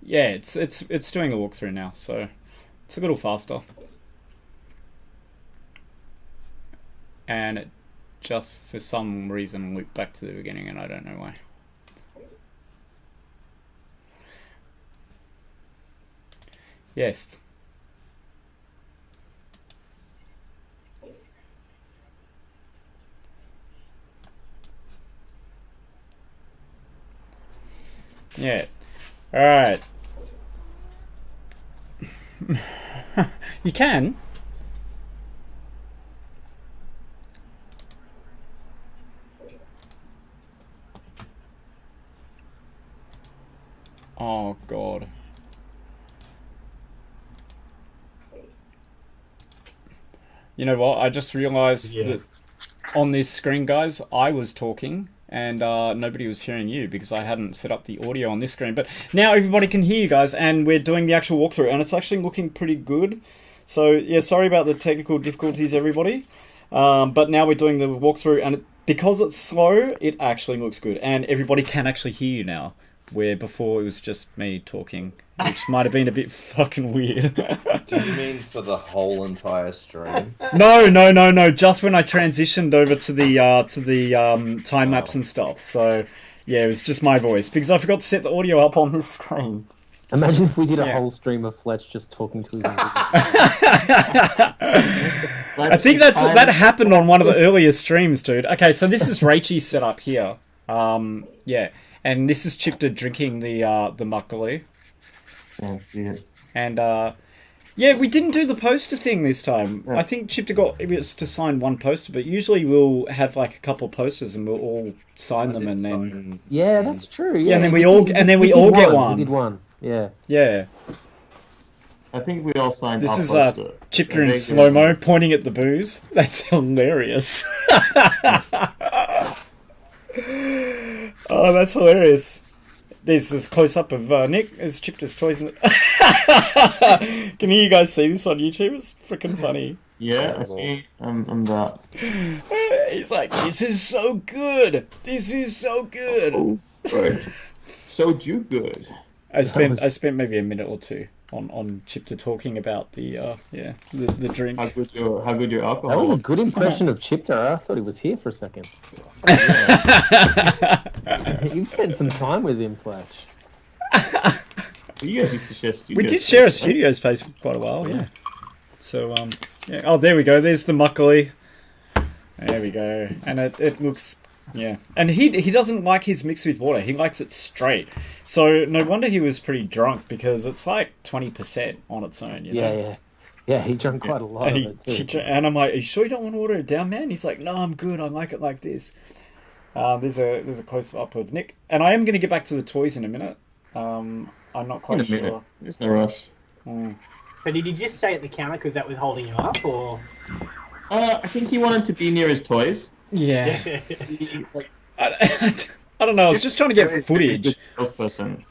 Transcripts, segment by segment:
yeah, it's doing a walkthrough now, so it's a little faster. And it just for some reason looped back to the beginning, and I don't know why. Yes. Yeah. All right. You can. Oh God. You know what? I just realized that on this screen, guys, I was talking and nobody was hearing you because I hadn't set up the audio on this screen. But now everybody can hear you guys, and we're doing the actual walkthrough, and it's actually looking pretty good. So yeah, sorry about the technical difficulties, everybody. But now we're doing the walkthrough, and because it's slow, it actually looks good, and everybody can actually hear you now. Where before it was just me talking, which might have been a bit fucking weird. Do you mean for the whole entire stream? No. Just when I transitioned over to the time lapse and stuff. So yeah, it was just my voice because I forgot to set the audio up on this screen. Imagine if we did a whole stream of Fletch just talking to his. I think that happened on one of the earlier streams, dude. Okay, so this is Rachel's setup here. Yeah. And this is Chipter drinking the makgeolli. Can't see it. And yeah, we didn't do the poster thing this time. Yeah. I think Chipter got us to sign one poster, but usually we'll have like a couple posters and we'll all sign them, and then yeah, that's true. Yeah, and then we all get one. We did one. Yeah. Yeah. I think we all signed. This is Chipter in slow mo pointing at the booze. That's hilarious. Oh, that's hilarious. This is close up of Nick as Chipter's toys. Can you guys see this on YouTube? It's freaking funny. Yeah, I see. I'm that. He's like, this is so good. This is so good. Oh, right. So do good. I spent maybe a minute or two on Chipter talking about the drink. How good your alcohol? That was a good impression of Chipter. I thought he was here for a second. You spent some time with him, Flash. You guys used to share studio. We did share a studio space for quite a while, yeah. So yeah. Oh, there we go. There's the makgeolli. There we go, and it looks. Yeah, and he doesn't like his mixed with water. He likes it straight. So no wonder he was pretty drunk because it's like 20% on its own. You know? Yeah. He drank quite a lot of it too. And I'm like, "Are you sure you don't want to water it down, man?" He's like, "No, I'm good. I like it like this." There's a close up of Nick, and I am going to get back to the toys in a minute. I'm not quite sure. There's no rush. So did you just stay at the counter because that was holding you up, or? I think he wanted to be near his toys. Yeah. I don't know. I was just trying to get footage. I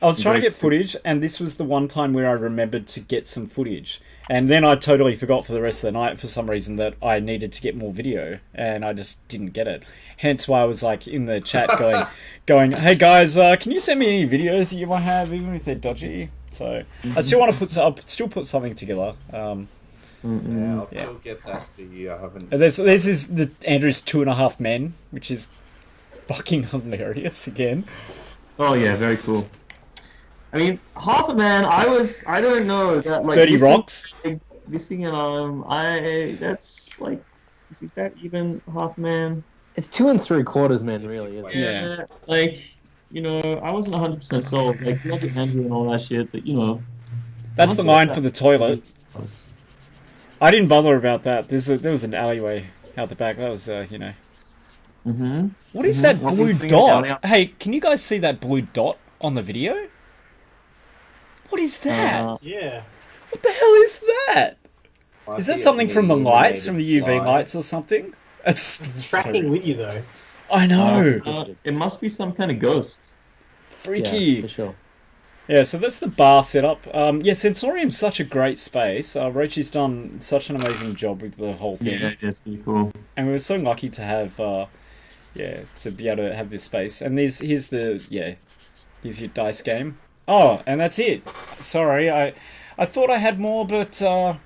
was trying to get footage, and this was the one time where I remembered to get some footage. And then I totally forgot for the rest of the night for some reason that I needed to get more video, and I just didn't get it. Hence why I was like in the chat going, "Hey guys, can you send me any videos that you might have, even if they're dodgy?" So I still want to I'll still put something together. Yeah, I'll still get that to you. I haven't. This is the Andrew's 2.5 Men, which is fucking hilarious again. Oh yeah, very cool. I mean, half a man. I don't know that like 30 rocks. Missing an arm. That's like, is that even half a man? It's 2 3/4 men, really. Isn't it? Yeah. Like, you know, I wasn't 100% sold. Like, not the Andrew and all that shit, but you know. That's the line for the toilet. I didn't bother about that. There was an alleyway out the back. That was, you know. Mm-hmm. What is that blue dot? Hey, can you guys see that blue dot on the video? What is that? Yeah. What the hell is that? Is that something from the lights, from the UV lights or something? It's tracking with you, though. I know. It must be some kind of ghost. Freaky. Yeah, for sure. Yeah, so that's the bar setup. Yeah, Sensorium's such a great space. Rochi's done such an amazing job with the whole thing. Yeah, it's pretty cool. And we were so lucky to have, to be able to have this space. And here's your dice game. Oh, and that's it. Sorry, I thought I had more, but I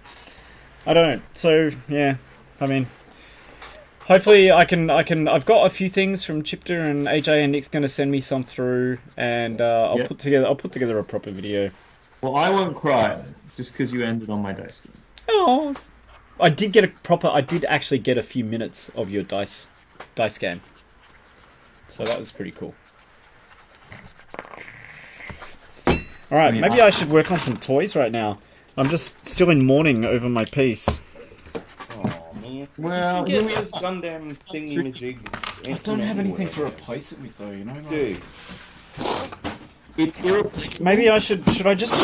don't. So yeah, I mean, hopefully I can. I've got a few things from Chipter and AJ, and Nick's going to send me some through, and I'll put together a proper video. Well, I won't cry just because you ended on my dice game. Oh, I did actually get a few minutes of your dice game, so that was pretty cool. All right, maybe I should work on some toys right now. I'm just still in mourning over my piece. Oh man. Well, give me this Gundam thingy-majigs. I don't have anything to replace it with, though. You know. Dude. It's irreplaceable. Maybe I should I just?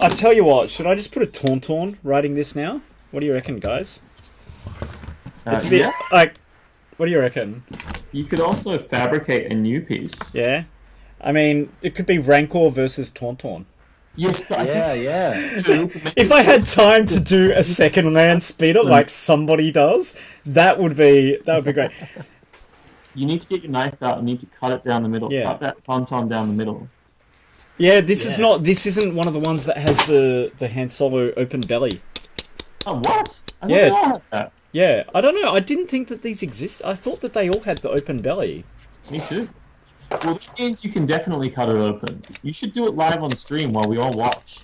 I tell you what. Should I just put a Tauntaun writing this now? What do you reckon, guys? It's a bit like. What do you reckon? You could also fabricate a new piece. Yeah. I mean, it could be Rancor versus Tauntaun. Yes, Yeah. If I had time to do a second land speeder like somebody does, that would be great. You need to get your knife out and need to cut it down the middle. Yeah. Cut that tauntaun down the middle. Yeah, this isn't one of the ones that has the Han Solo open belly. Oh, what? I Yeah. thought they all had that. Yeah, I don't know. I didn't think that these exist. I thought that they all had the open belly. Me too. Well, that means you can definitely cut it open. You should do it live on stream while we all watch.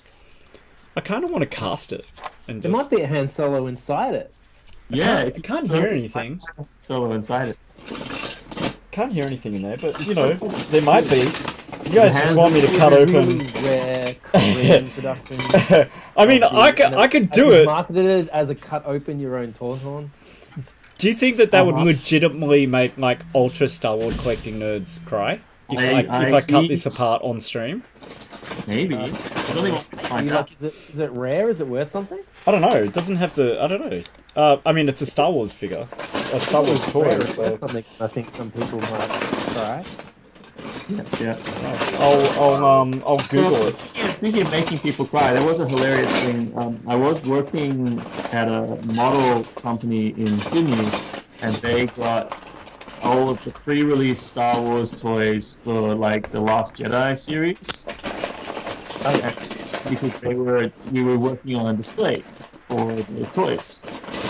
I kind of want to cast it. And There might be a Han Solo inside it. Yeah, I can't hear anything. Solo inside it. Can't hear anything in there, but you know, there might be. You guys just want me to cut open. Rare Korean production. I mean, I could do it. Marketed it as a cut open your own Tauntaun. Do you think that would legitimately make like ultra Star Wars collecting nerds cry? If I cut this apart on stream? Maybe. There's only one like that. Is it rare? Is it worth something? I don't know. It doesn't have the. I don't know. I mean, it's a Star Wars figure, a Star Wars toy. So That's something I think some people might try. Yeah. I'll Google it. Speaking of making people cry, there was a hilarious thing. I was working at a model company in Sydney, and they got all of the pre-release Star Wars toys for like the Last Jedi series. Because we were working on a display for the toys.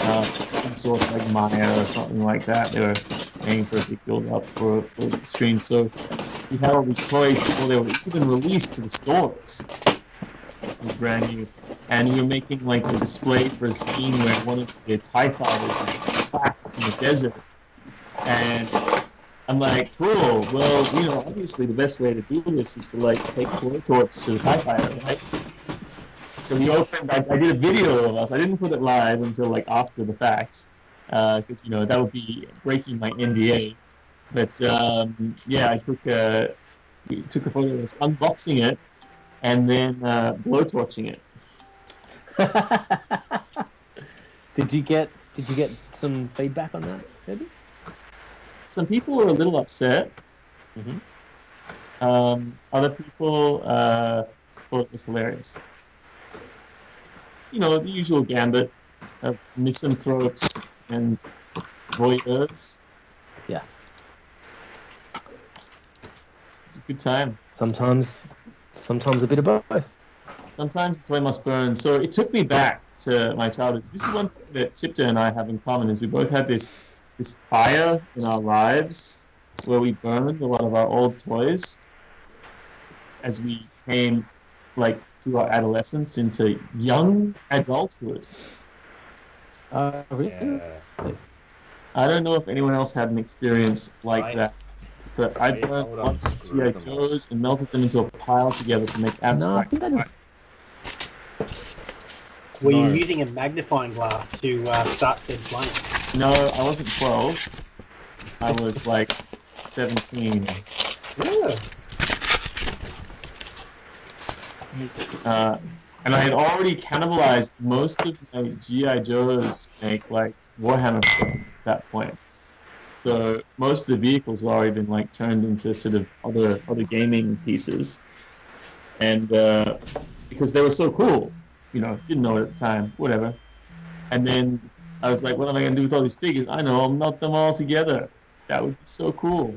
Some sort of like Maya or something like that. They were paying for a big build-up for the stream. So we had all these toys before they were even released to the stores. It was brand new. And we were making like a display for a scene where one of the TIE fighters is trapped in the desert. And I'm like, cool, well, you know, obviously the best way to do this is to like take a blowtorch to the TIE fighter, right? So we opened, I did a video of us. I didn't put it live until like after the fact, because, you know, that would be breaking my NDA. But yeah, I took a photo of us unboxing it and then blowtorching it. Did you get some feedback on that, maybe? Some people were a little upset. Mm-hmm. Other people thought it was hilarious. You know, the usual gambit of misanthropes and voyeurs. Yeah. It's a good time. Sometimes a bit of both. Sometimes the toy must burn. So it took me back to my childhood. This is one thing that Chipta and I have in common, is we both had this fire in our lives where we burned a lot of our old toys as we came like through our adolescence into young adulthood. Really? Yeah. I don't know if anyone else had an experience like that, but I burned lots of G.I. Joes and melted them into a pile together to make No, I abstract. think that Were you using a magnifying glass to start said flame? No, I wasn't 12. I was like 17. Yeah. And I had already cannibalized most of my G.I. Joes to make like Warhammer stuff at that point. So most of the vehicles had already been like turned into sort of other gaming pieces. And because they were so cool, you know, didn't know it at the time, whatever. And then I was like, what am I going to do with all these figures? I know, I'll melt them all together. That would be so cool.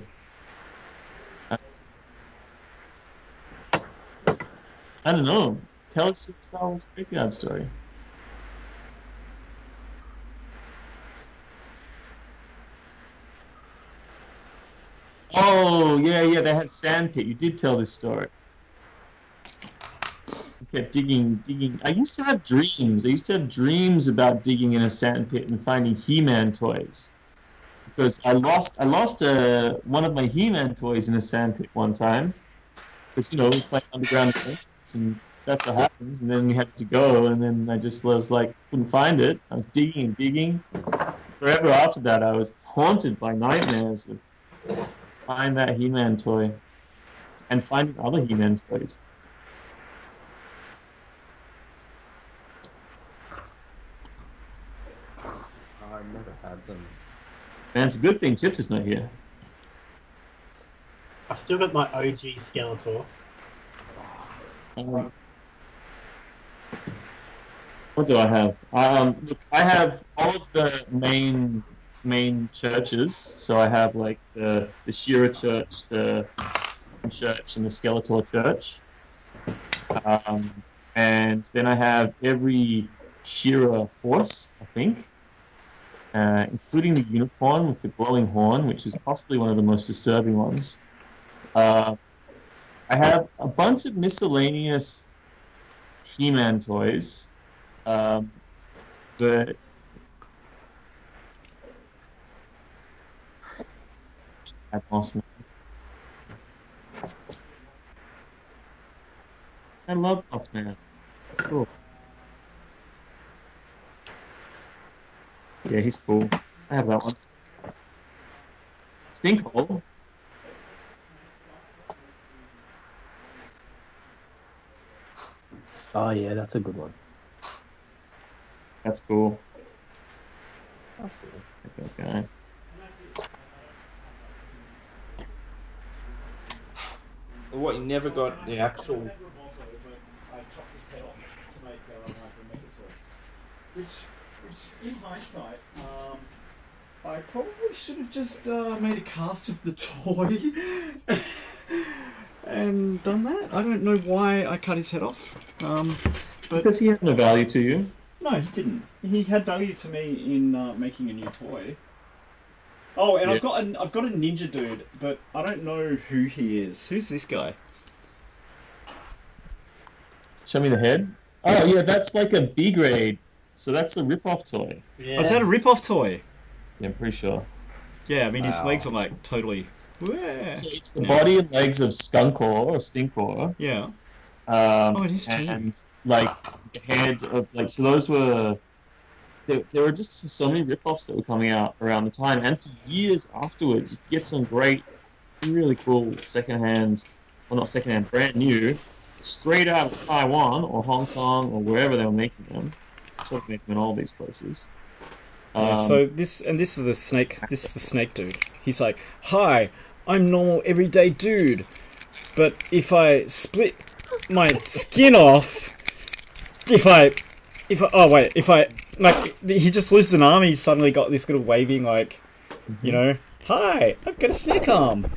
I don't know. Tell us your Star Wars graveyard story. Oh, yeah, they had sandpit. You did tell this story. You kept digging. I used to have dreams. I used to have dreams about digging in a sandpit and finding He-Man toys. Because I lost one of my He-Man toys in a sandpit one time. Because, we played underground events, and that's what happens. And then we had to go, and then I was like, couldn't find it. I was digging and digging. Forever after that, I was haunted by nightmares of find that He-Man toy and finding other He-Man toys. I never had them. Man, it's a good thing Chips is not here. I've still got my OG Skeletor. What do I have? Look, I have all of the main churches. So I have like the Shira Church, the Church, and the Skeletor Church. And then I have every Shira horse, I think, including the unicorn with the glowing horn, which is possibly one of the most disturbing ones. I have a bunch of miscellaneous He-Man toys, but I lost me. I love Bossman. It's cool. Yeah, he's cool. I have that one. Stinkhole. Oh yeah, that's a good one. That's cool. That's cool. Okay. What, you never got the actual... Which in hindsight, I probably should have just made a cast of the toy and done that. I don't know why I cut his head off. But Because he had no value to you. no, he didn't. He had value to me in making a new toy. Oh, and Yeah. I've got a ninja dude, but I don't know who he is. Who's this guy? Show me the head. Oh yeah, that's like a B grade. So that's the rip-off toy. Yeah. Oh, is that a rip-off toy? Yeah, I'm pretty sure. Yeah, I mean his Wow. legs are like totally. Wah. So it's the body and legs of Skunkor or Stinkor. Yeah. Oh, it is true. And like the head of like so those were there were just so many rip-offs that were coming out around the time, and for years afterwards you could get some great, really cool secondhand, well not secondhand, brand new, straight out of Taiwan or Hong Kong or wherever they were making them. Sort of making them in all these places. Yeah, so this is the snake. This is the snake dude. He's like, "Hi, I'm normal everyday dude, but if I split my skin off, if I like, he just loses an arm. He's suddenly got this little waving like, hi, I've got a snake arm,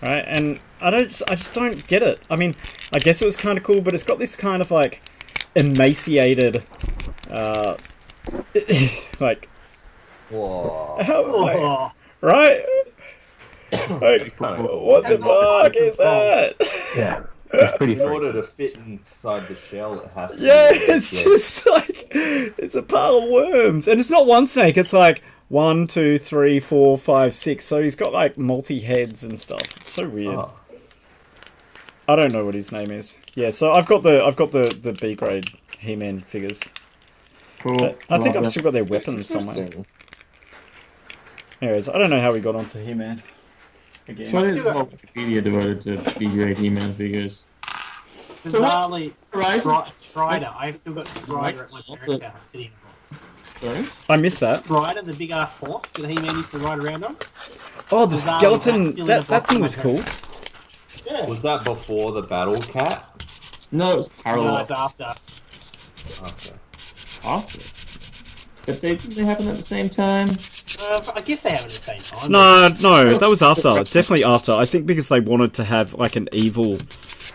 right? And I just don't get it. I mean, I guess it was kind of cool, but it's got this kind of like emaciated, like, Whoa. Oh, right? Like, what the fuck is that? Yeah, it's pretty In freaky. order to fit inside the shell, it has to Yeah, be it's just like, it's a pile of worms. And it's not one snake, it's like 1, 2, 3, 4, 5, 6. So he's got like multi-heads and stuff. It's so weird. Oh. I don't know what his name is. Yeah, so I've got the B grade He-Man figures. Cool. But I think Love I've it. still got their weapons somewhere. Interesting. Anyways, I don't know how we got onto He-Man again. So there's a whole Wikipedia devoted to B-grade He-Man figures. So what's bizarrely, Horizon? Strider. I've still got Strider at my parents' house sitting in a box. Sorry? I missed that. Strider, the big ass horse that He-Man used to ride around on. Oh, the Bizarrely, skeleton, that's still in the that box thing in my was cool. Yeah. Was that before the Battle Cat? No, it was No, parallel. it's after. Okay. After. But didn't they happen at the same time? I guess they have it at the same time. No, that was after. Definitely after. I think because they wanted to have like an evil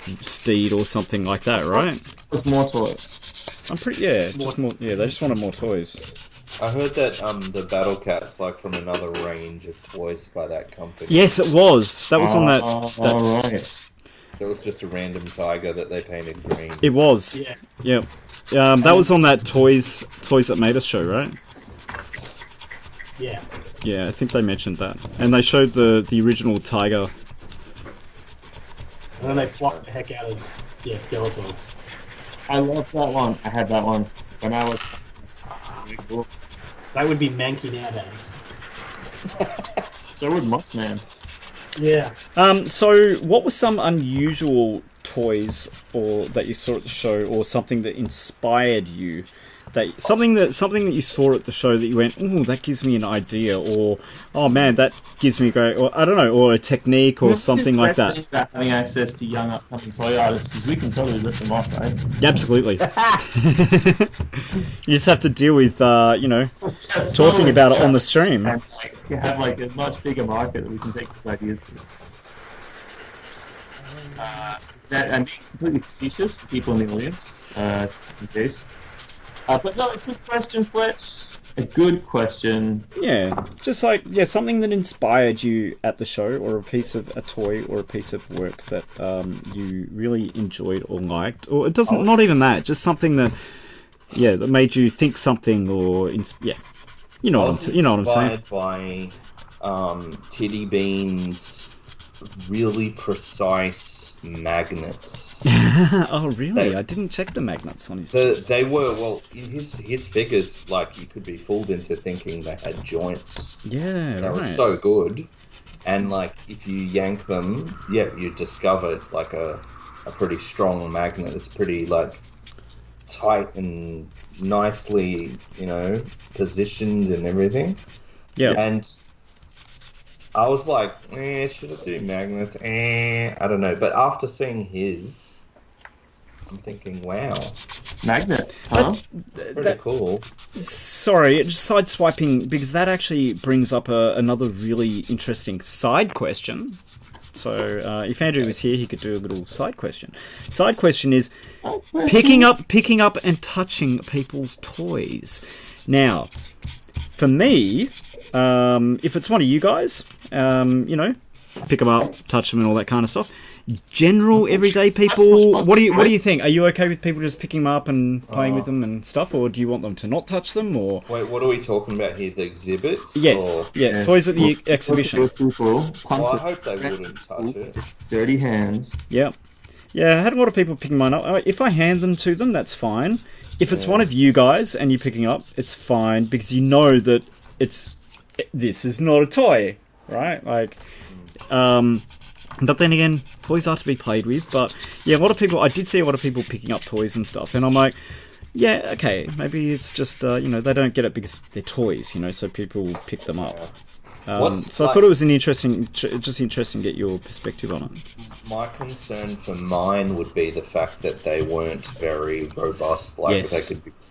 steed or something like that, right? There's more toys. I'm pretty just more. Yeah, they just wanted more toys. I heard that the Battle Cat's like from another range of toys by that company. Yes, it was. That was on that. All right. So it was just a random tiger that they painted green. It was. Yeah. Yeah. That was on that Toys That Made Us show, right? Yeah. Yeah, I think they mentioned that, and they showed the original tiger. And then they flopped the heck out of Skeletors. I love that one. I had that one when I was. That would be manky nowadays. So would Mossman. Yeah. So what were some unusual toys or that you saw at the show, or something that inspired you? Something that you saw at the show that you went, oh, that gives me an idea, or oh man, that gives me a great, or I don't know, or a technique or something like that. About having access to young upcoming toy artists is we can totally rip them off, right? Yeah, absolutely. You just have to deal with talking about it on the stream. And, you have like a much bigger market that we can take these ideas to. That I'm being completely facetious for people in the audience, in case. But no, a good question, Fletch. A good question. Yeah, just like something that inspired you at the show, or a piece of a toy, or a piece of work that you really enjoyed or liked, or it doesn't. Not even that. Just something that that made you think something, or you know what I'm saying. Inspired by Titty Bean's really precise magnets. Oh really? I didn't check the magnets on his. They were his figures, like you could be fooled into thinking they had joints. Yeah, they were so good, and like if you yank them, you discover it's like a pretty strong magnet. It's pretty like tight and nicely, positioned and everything. Yeah, and I was like, should I do magnets? I don't know. But after seeing his, I'm thinking, wow. Magnet, huh? Pretty cool. Sorry, just sideswiping, because that actually brings up another really interesting side question. So if Andrew was here, he could do a little side question. Side question is picking up and touching people's toys. Now, for me, if it's one of you guys, pick them up, touch them, and all that kind of stuff. General everyday people, what do you think? Are you okay with people just picking them up and playing with them and stuff, or do you want them to not touch them? Or wait, what are we talking about here? The exhibits? Yes, toys at the exhibition. Well, I hope they wouldn't touch it. Dirty hands. Yeah, I had a lot of people picking mine up. If I hand them to them, that's fine. If it's one of you guys and you're picking up, it's fine, because you know that this is not a toy, right? Like, but then again, toys are to be played with. But yeah, I did see a lot of people picking up toys and stuff, and I'm like, yeah, okay, maybe it's just they don't get it because they're toys, so people pick them up. So I thought it was interesting to get your perspective on it. My concern for mine would be the fact that they weren't very robust. Like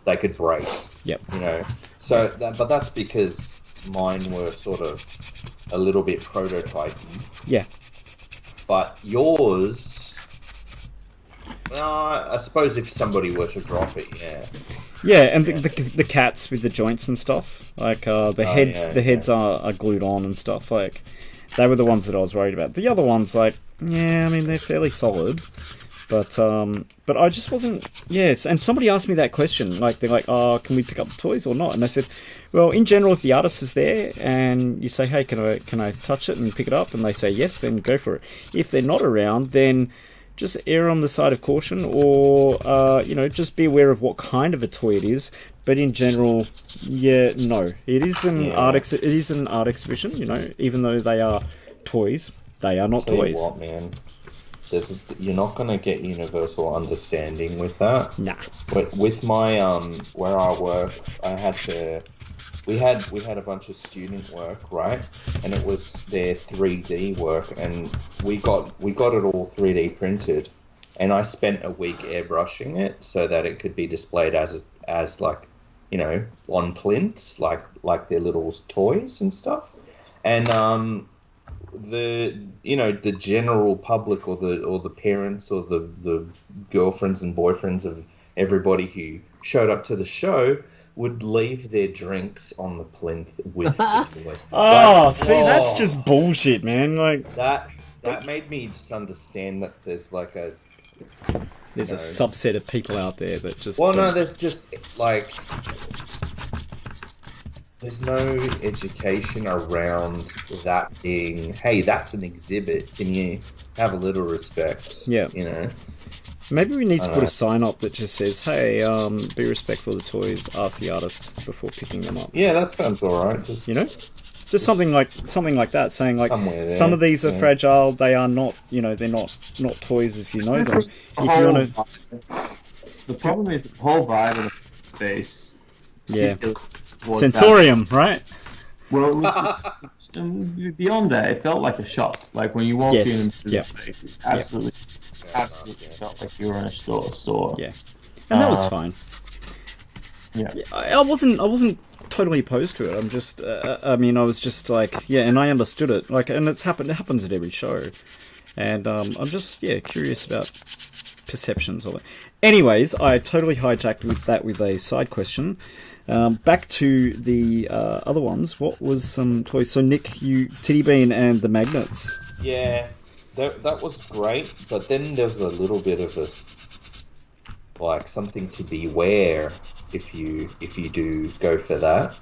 they could break. Yep. So, but that's because mine were sort of a little bit prototypey. Yeah. But yours, I suppose if somebody were to drop it, yeah. Yeah, and the cats with the joints and stuff, like the heads are glued on and stuff. Like, they were the ones that I was worried about. The other ones, like, I mean, they're fairly solid. But I just wasn't. Yes, and somebody asked me that question. Like, they're like, "Oh, can we pick up the toys or not?" And I said, "Well, in general, if the artist is there and you say, hey, can I touch it and pick it up?' and they say yes, then go for it. If they're not around, then just err on the side of caution, or just be aware of what kind of a toy it is. But in general, no, it is an art. It is an art exhibition. Even though they are toys, they are not toys. What, man? You're not going to get universal understanding with that. Nah. With my where I work, we had a bunch of student work, right? And it was their 3D work, and we got it all 3D printed, and I spent a week airbrushing it so that it could be displayed as like, on plinths, like their little toys and stuff. And the general public or the parents or the girlfriends and boyfriends of everybody who showed up to the show would leave their drinks on the plinth with the toys. That's just bullshit, man. Like that made me just understand that there's like there's a subset of people out there that just there's just like there's no education around that being, hey, that's an exhibit. Can you have a little respect? Yeah. You know? Maybe we need to put a sign up that just says, hey, be respectful of the toys, ask the artist before picking them up. Yeah, that sounds alright. Just something like that, saying like some of these are fragile, they are not, they're not toys as you know them. The problem is the whole vibe of the space. Yeah. Sensorium, right? Well, beyond that, it felt like a shop. Like when you walked into the space, it absolutely felt like you were in a store. Yeah, and that was fine. Yeah, I wasn't totally opposed to it. I'm just, I was just like, and I understood it. Like, and it happens at every show, and I'm just curious about perceptions of it. Anyways, I totally hijacked with a side question. Back to the other ones. What was some toys? So Nick, you Titty Bean and the magnets. Yeah, that was great. But then there's a little bit of something to beware if you do go for that,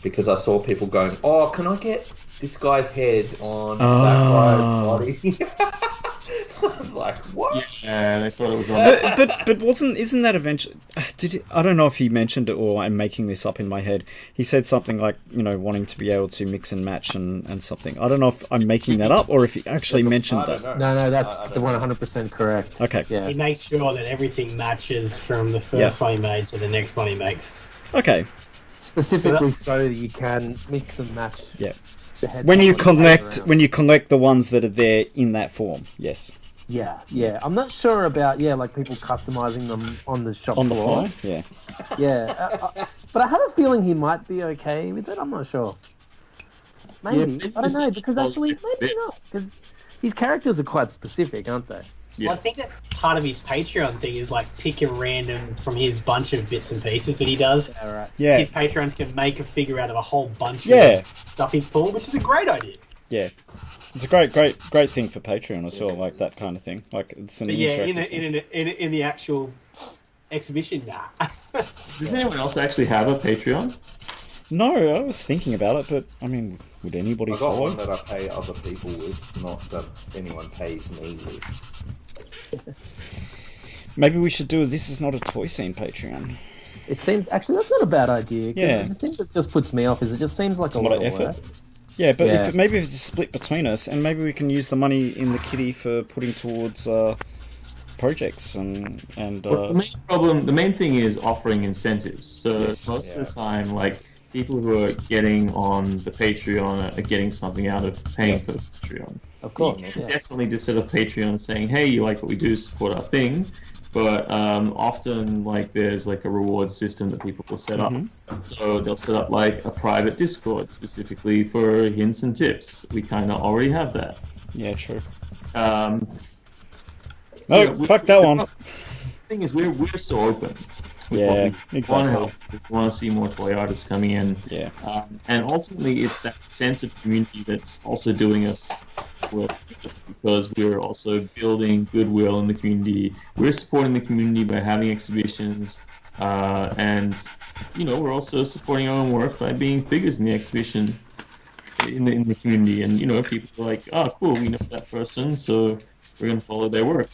because I saw people going, "Oh, can I get this guy's head on that guy's body?" I was like, what? Yeah, they thought it was on. But isn't that eventually? I don't know if he mentioned it or I'm making this up in my head. He said something like, wanting to be able to mix and match and something. I don't know if I'm making that up or if he actually mentioned that. No, that's the 100% correct. Okay. Yeah. He makes sure that everything matches from the first one he made to the next one he makes. Okay. Specifically so that you can mix and match. Yeah. When you collect the ones that are there in that form, yes. Yeah. I'm not sure about like people customizing them on the shop floor. Yeah. Yeah, but I have a feeling he might be okay with it. I'm not sure. Maybe I don't know because actually maybe not because his characters are quite specific, aren't they? Yeah. Well, I think that part of his Patreon thing is like pick a random from his bunch of bits and pieces that he does. Yeah, right. Yeah. His Patrons can make a figure out of a whole bunch of stuff he's pulled, which is a great idea. Yeah. It's a great thing for Patreon as well, like that kind of thing. Like it's an in the actual exhibition. Does anyone else actually have a Patreon? No, I was thinking about it, but I mean, would anybody follow? I got one that I pay other people with, not that anyone pays me with. Maybe we should do a This Is Not a Toy Scene Patreon. It seems actually that's not a bad idea. Yeah. The thing that just puts me off is it just seems like a lot of effort. Work. Yeah, but maybe if it's split between us, and maybe we can use the money in the kitty for putting towards projects and. The main thing is offering incentives. So most of the time, like people who are getting on the Patreon are getting something out of paying for the Patreon. Of course, you can definitely just set up Patreon saying, "Hey, you like what we do? Support our thing." But often, like, there's like a reward system that people will set up. So they'll set up like a private Discord specifically for hints and tips. We kind of already have that. Yeah, true. Fuck that one. The thing is, we're so open. Yeah, exactly. We want to see more toy artists coming in. Yeah. And ultimately, it's that sense of community that's also doing us well, because we're also building goodwill in the community. We're supporting the community by having exhibitions, and we're also supporting our own work by being figures in the exhibition in the community. And people are like, "Oh, cool, we know that person, so we're going to follow their work."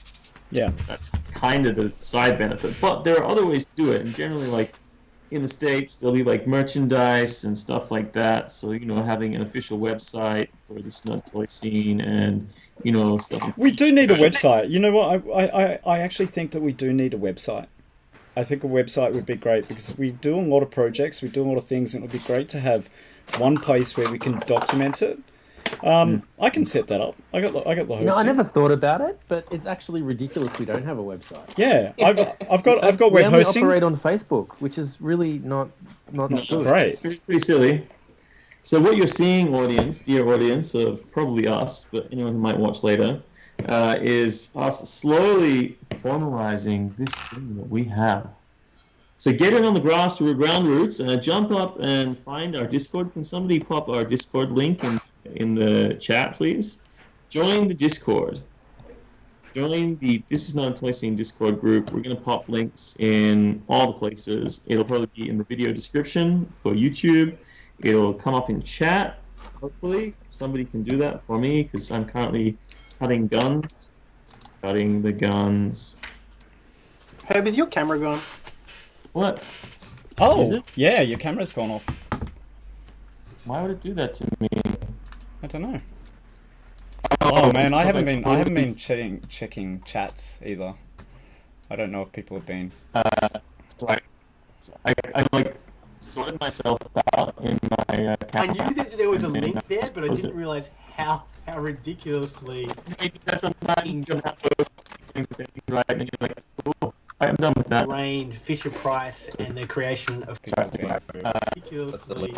Yeah, that's kind of the side benefit. But there are other ways to do it, and generally, like in the States, there'll be like merchandise and stuff like that. So having an official website for the snug toy scene, and stuff. We do need a website. You know what? I actually think that we do need a website. I think a website would be great because we do a lot of projects, we do a lot of things, and it would be great to have one place where we can document it. I can set that up. I got the hosting. I never thought about it, but it's actually ridiculous we don't have a website. Yeah, I've got web hosting. We operate on Facebook, which is really not good. Great. It's pretty silly. So what you're seeing, audience, dear audience of probably us, but anyone who might watch later, is us slowly formalizing this thing that we have. So get in on the ground roots, jump up and find our Discord. Can somebody pop our Discord link in the chat, please? Join the Discord. Join the This Is Not a Toy Scene Discord group. We're going to pop links in all the places. It'll probably be in the video description for YouTube. It'll come up in chat, hopefully. Somebody can do that for me, because I'm currently cutting guns. Cutting the guns. Herb, is your camera gone? What? Oh, yeah, your camera's gone off. Why would it do that to me? I don't know. Oh man, I haven't been checking chats either. I don't know if people have been. I like sorted myself out in my account. I knew that there was a link there, but I didn't realize how ridiculously. That's a I'm done with that. Range, Fisher Price, and the creation of ridiculously.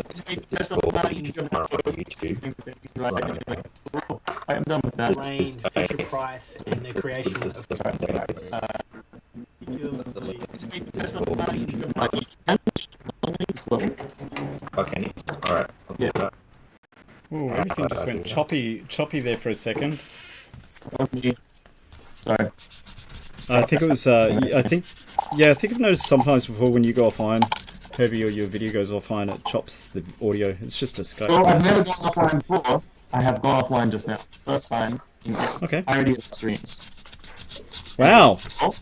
I'm done with that. Range, Fisher Price, and the creation of Okay. All right. Yeah. Ooh, everything just went choppy there for a second. That was me. Sorry. I think it was. I think I've noticed sometimes before when you go offline, Herbie, or your video goes offline, it chops the audio. It's just a Skype. Well, I've never gone offline before. I have gone offline just now. First time. Okay. I already have streams. Wow. Oh,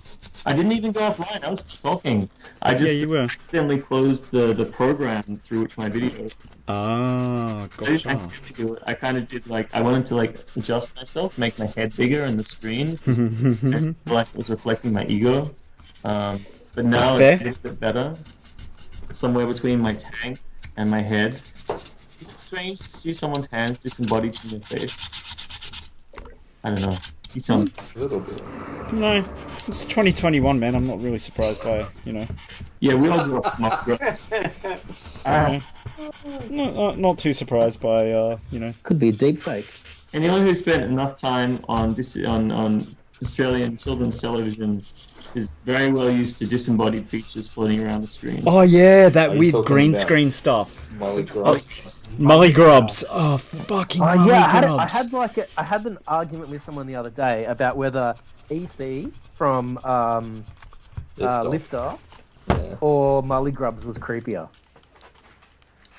I didn't even go offline. I was still talking. I just you were. accidentally closed the program through which my video. Ah, gotcha. I kind of did I wanted to adjust myself, make my head bigger in the screen, and it was reflecting my ego. But now it's a bit better. Somewhere between my tank and my head. It's strange to see someone's hands disembodied from their face. I don't know. You tell me. A little bit. No, it's 2021, man. I'm not really surprised by Yeah, we all grew up much not too surprised by Could be a deep fake. Anyone who spent enough time on Australian children's television is very well used to disembodied features floating around the screen. Oh yeah, that weird talking green about screen stuff. Molly Grubs. Molly Grubs. Oh, fucking Molly Grubs. I had an argument with someone the other day about whether EC from Liftoff or Molly Grubs was creepier.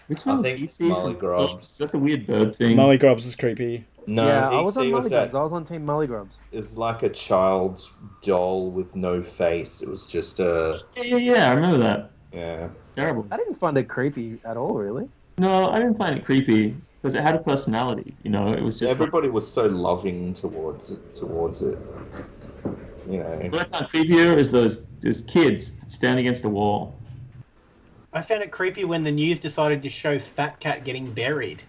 Which one I think is Molly Grubs. Is that the weird bird thing? Molly Grubs is creepy. No, yeah, EC I was on Molly that. Grubs. I was on Team Molly Grubs. It's like a child's doll with no face. It was just a. Yeah, I remember that. Yeah. Terrible. I didn't find it creepy at all, really. No, I didn't find it creepy because it had a personality. It was just Everybody was so loving towards it. What I found creepier is those kids that stand against a wall. I found it creepy when the news decided to show Fat Cat getting buried.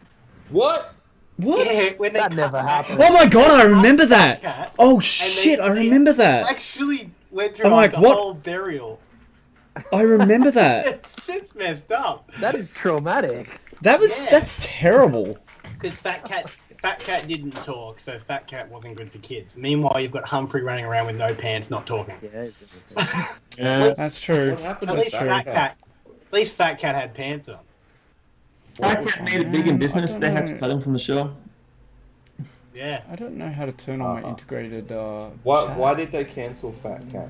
What? What? Yeah, when they That cut never back- happened. Oh my god, I remember Fat that. Cat, Oh and shit, they- I remember that. Actually went through I'm like, the what? whole burial. I remember that. It's messed up. That is traumatic. That's terrible. Because Fat Cat didn't talk, so Fat Cat wasn't good for kids. Meanwhile, you've got Humphrey running around with no pants, not talking. Yeah. That's true. What happened At to least Fat Cat? Fat Cat had pants on. Fat Cat made it big in business. They had to cut him from the show. Yeah. I don't know how to turn on my integrated Why did they cancel Fat Cat?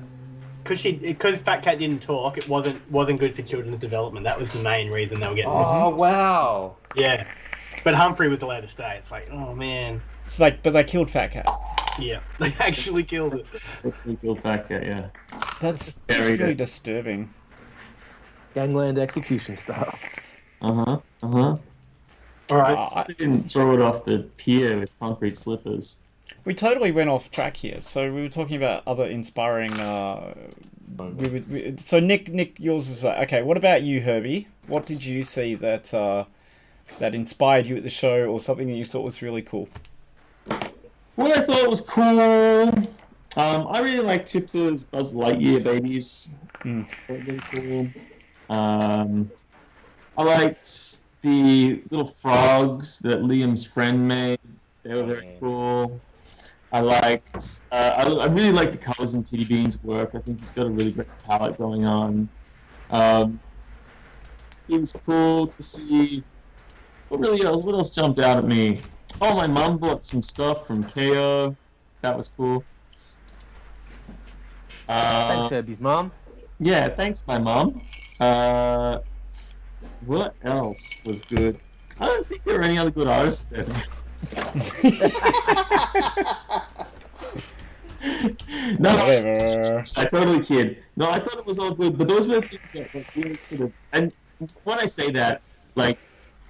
Because Fat Cat didn't talk, it wasn't good for children's development. That was the main reason they were getting rid of Oh wow! it. Yeah. But Humphrey was allowed to stay. It's like, oh man. It's like, but they killed Fat Cat. Yeah, they actually killed it. They killed Fat Cat, yeah. That's Buried really it. disturbing. Gangland execution style. All right. They didn't throw it off the pier with concrete slippers. We totally went off track here. So we were talking about other inspiring. So Nick, yours was okay. What about you, Herbie? What did you see that inspired you at the show, or something that you thought was really cool? What I thought was cool. I really like Chip's Buzz Lightyear babies. They're really cool. I liked the little frogs that Liam's friend made. They were very cool. I liked. I really like the colours in Titty Bean's work. I think he's got a really great palette going on. It was cool to see. What else jumped out at me? Oh, my mum bought some stuff from KO. That was cool. Thanks, Herbie's mom. Yeah, thanks, my mum. What else was good? I don't think there were any other good artists there. No, Whatever. I totally kid. No, I thought it was all good, but those were the things that like, really sort of. And when I say that, like,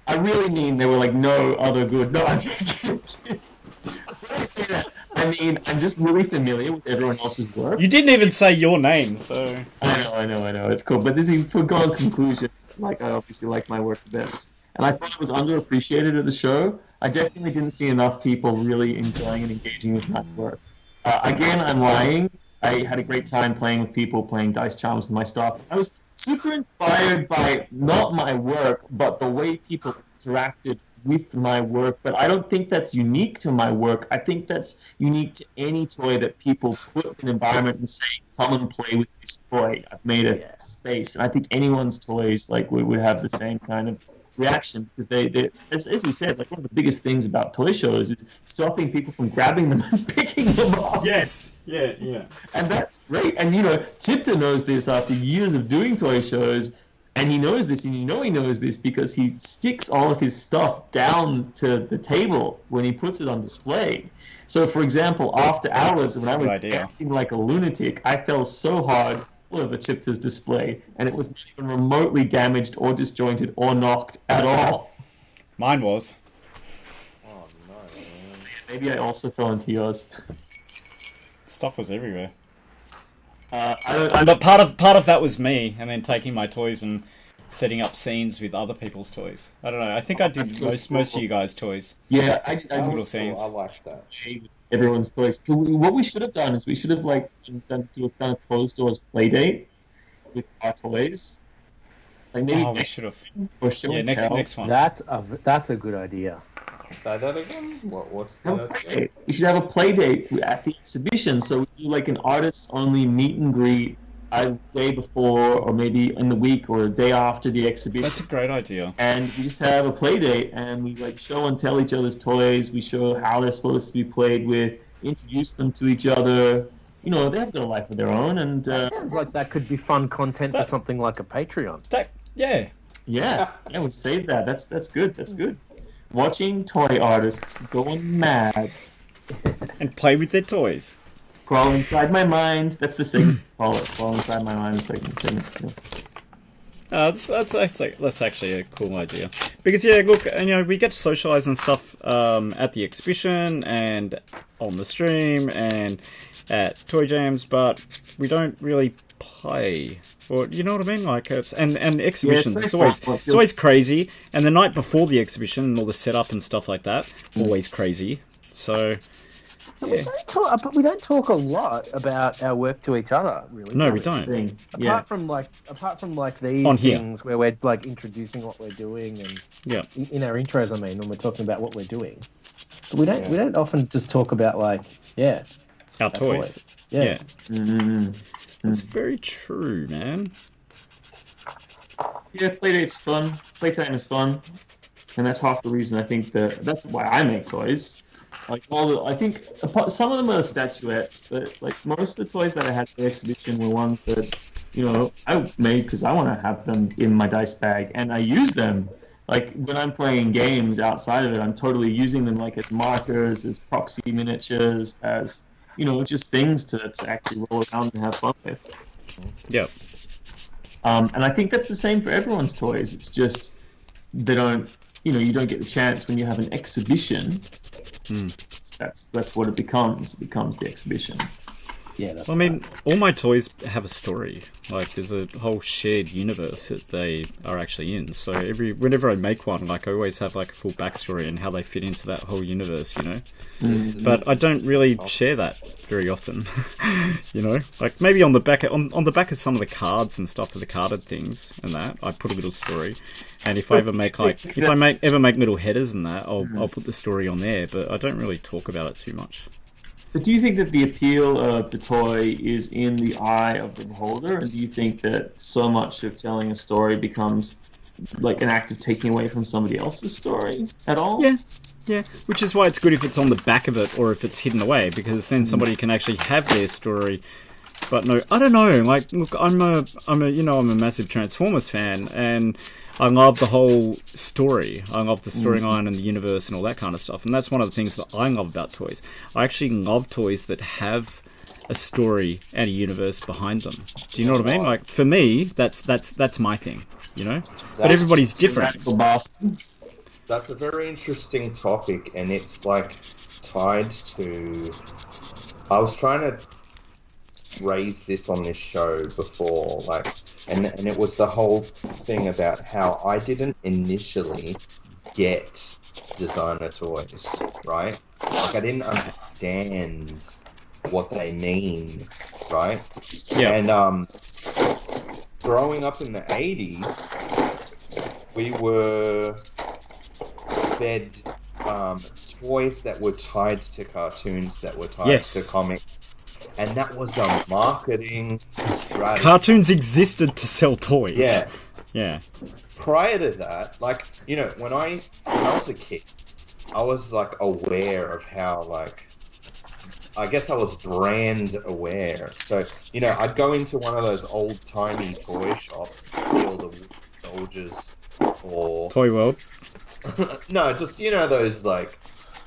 I really mean there were like no other good. No, I'm just kidding. When I say that, I mean I'm just really familiar with everyone else's work. You didn't even say your name, so. I know. It's cool, but this is a foregone conclusion. Like, I obviously like my work the best, and I thought it was underappreciated at the show. I definitely didn't see enough people really enjoying and engaging with my work. Again, I'm lying. I had a great time playing with people, playing Dice Charms with my stuff. I was super inspired by not my work, but the way people interacted with my work. But I don't think that's unique to my work. I think that's unique to any toy that people put in an environment and say, come and play with this toy. I've made a space. And I think anyone's toys like would have the same kind of reaction, because they as we said, like, one of the biggest things about toy shows is stopping people from grabbing them and picking them up. Yes. Yeah. And that's great. And Chipter knows this after years of doing toy shows, and he knows this, and he knows this because he sticks all of his stuff down to the table when he puts it on display. So, for example, after hours, when I was acting like a lunatic, I fell so hard of a Chipter's display, and it was not even remotely damaged or disjointed or knocked at all. Mine was. Oh no. Man. Maybe I also fell into yours. Stuff was everywhere. I But part of that was me, and then taking my toys and setting up scenes with other people's toys. I don't know. I think I did most of you guys' toys. Yeah, I little scenes. I liked that. Everyone's toys. What we should have done is we should have done a closed doors play date with our toys. Like maybe we should have. Yeah, next one. That's a good idea. Say that again? What's that? We should have a play date at the exhibition. So we do like an artists only meet and greet a day before, or maybe in the week or a day after the exhibition. That's a great idea. And we just have a play date, and we like show and tell each other's toys. We show how they're supposed to be played with, introduce them to each other. They have got a life of their own, and Sounds like that could be fun content for something like a Patreon. yeah, we saved that. That's good. That's good. Watching toy artists going mad and play with their toys. Crawl inside my mind. That's the segment. Call it. Crawl inside my mind. Segment. That's actually a cool idea. Because look, we get to socialize and stuff at the exhibition and on the stream and at Toy Jams, but we don't really play. Or you know what I mean? Like and exhibitions. It's always crazy. And the night before the exhibition and all the setup and stuff like that, always crazy. So. Yeah. We don't talk a lot about our work to each other, really. No, we don't. Apart from these on here, things where we're like introducing what we're doing, and in our intros, I mean, when we're talking about what we're doing, but we don't often just talk about our toys. Yeah. That's very true, man. Yeah, playdate's fun. Playtime is fun, and that's half the reason I think that's why I make toys. Like I think some of them are statuettes, but like most of the toys that I had for the exhibition were ones that I made because I want to have them in my dice bag, and I use them. Like when I'm playing games outside of it, I'm totally using them like as markers, as proxy miniatures, as just things to actually roll around and have fun with. Yeah. And I think that's the same for everyone's toys. It's just they don't. You don't get the chance when you have an exhibition. That's what it becomes. It becomes the exhibition. Yeah, that's I mean, all my toys have a story. Like, there's a whole shared universe that they are actually in. So whenever I make one, like, I always have like a full backstory and how they fit into that whole universe, you know. But I don't really share that very often, you know. Like maybe on the back of some of the cards and stuff for the carded things and that, I put a little story. And if I ever make little headers and that, I'll put the story on there. But I don't really talk about it too much. But do you think that the appeal of the toy is in the eye of the beholder, and do you think that so much of telling a story becomes like an act of taking away from somebody else's story at all? Yeah, which is why it's good if it's on the back of it or if it's hidden away, because then somebody can actually have their story. But no, I don't know. Like, look, I'm a massive Transformers fan, and I love the whole story. I love the storyline and the universe and all that kind of stuff. And that's one of the things that I love about toys. I actually love toys that have a story and a universe behind them. Do you know what I mean? Like, for me, that's my thing, you know? But everybody's different. That's a very interesting topic, and it's like tied to... I was trying to raise this on this show before, like, and it was the whole thing about how I didn't initially get designer toys, right? Like, I didn't understand what they mean, right? Yeah. And growing up in the 80s, we were fed toys that were tied to cartoons, that were tied to comics. And that was a marketing strategy. Cartoons existed to sell toys. Yeah. Yeah. Prior to that, like, you know, when I was a kid, I was, like, aware of how, like, I guess I was brand aware. So, you know, I'd go into one of those old-timey toy shops, feel the Wood Soldiers, or... Toy World? No, just, you know, those, like...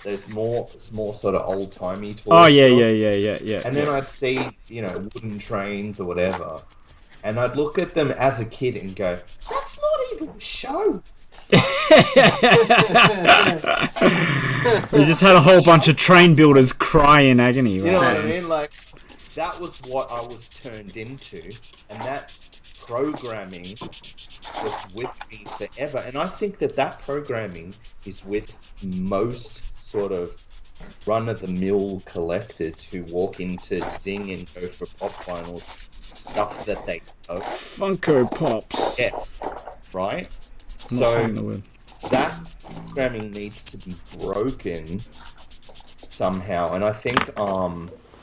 There's more sort of old-timey toys. Oh, yeah. And then I'd see, you know, wooden trains or whatever. And I'd look at them as a kid and go, that's not even a show. You just had a whole bunch of train builders cry in agony. You know what I mean? Like, that was what I was turned into. And that programming was with me forever. And I think that programming is with most sort of run-of-the-mill collectors who walk into Zing and go for pop vinyls, stuff that they know. Funko Pops. Yes, right? So that programming needs to be broken somehow. And I think,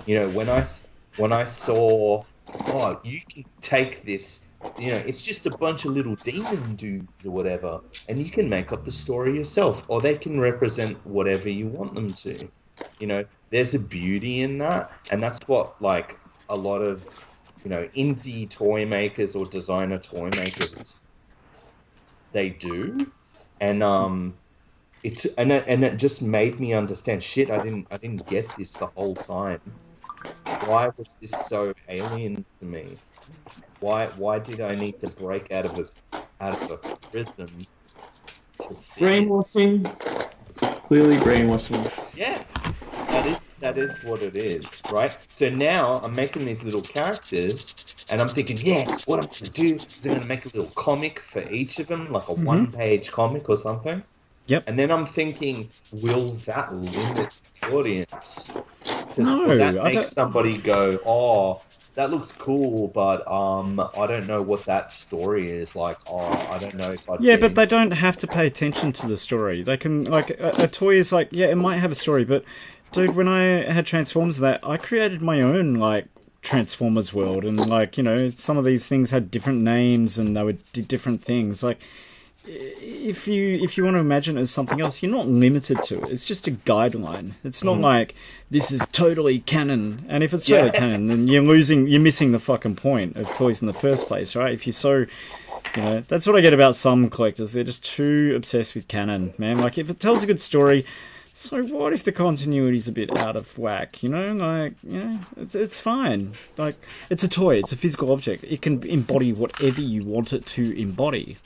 you know, when I saw, oh, you can take this, you know, it's just a bunch of little demon dudes or whatever, and you can make up the story yourself, or they can represent whatever you want them to. You know, there's a beauty in that, and that's what, like, a lot of, you know, indie toy makers or designer toy makers, they do. And it just made me understand, shit, I didn't get this the whole time. Why was this so alien to me? Why did I need to break out of a prison to see brainwashing? Clearly brainwashing. Yeah, that is what it is, right? So now I'm making these little characters, and I'm thinking, yeah, what I'm gonna do is I'm gonna make a little comic for each of them, like a one-page comic or something. Yep. And then I'm thinking, will that limit the audience? No, will that make somebody go, oh, that looks cool, but I don't know what that story is. Like, oh, I don't know if I. Yeah, but they don't have to pay attention to the story. They can, like, a toy is like, yeah, it might have a story, but dude, when I had Transformers, I created my own, like, Transformers world, and, like, you know, some of these things had different names and they did different things. Like, if you want to imagine it as something else, you're not limited to it. It's just a guideline. It's not like this is totally canon. And if it's totally canon, then you're missing the fucking point of toys in the first place, right? If you're so, you know, that's what I get about some collectors. They're just too obsessed with canon, man. Like, if it tells a good story, so what if the continuity's a bit out of whack? You know, like, you know, it's fine. Like, it's a toy. It's a physical object. It can embody whatever you want it to embody.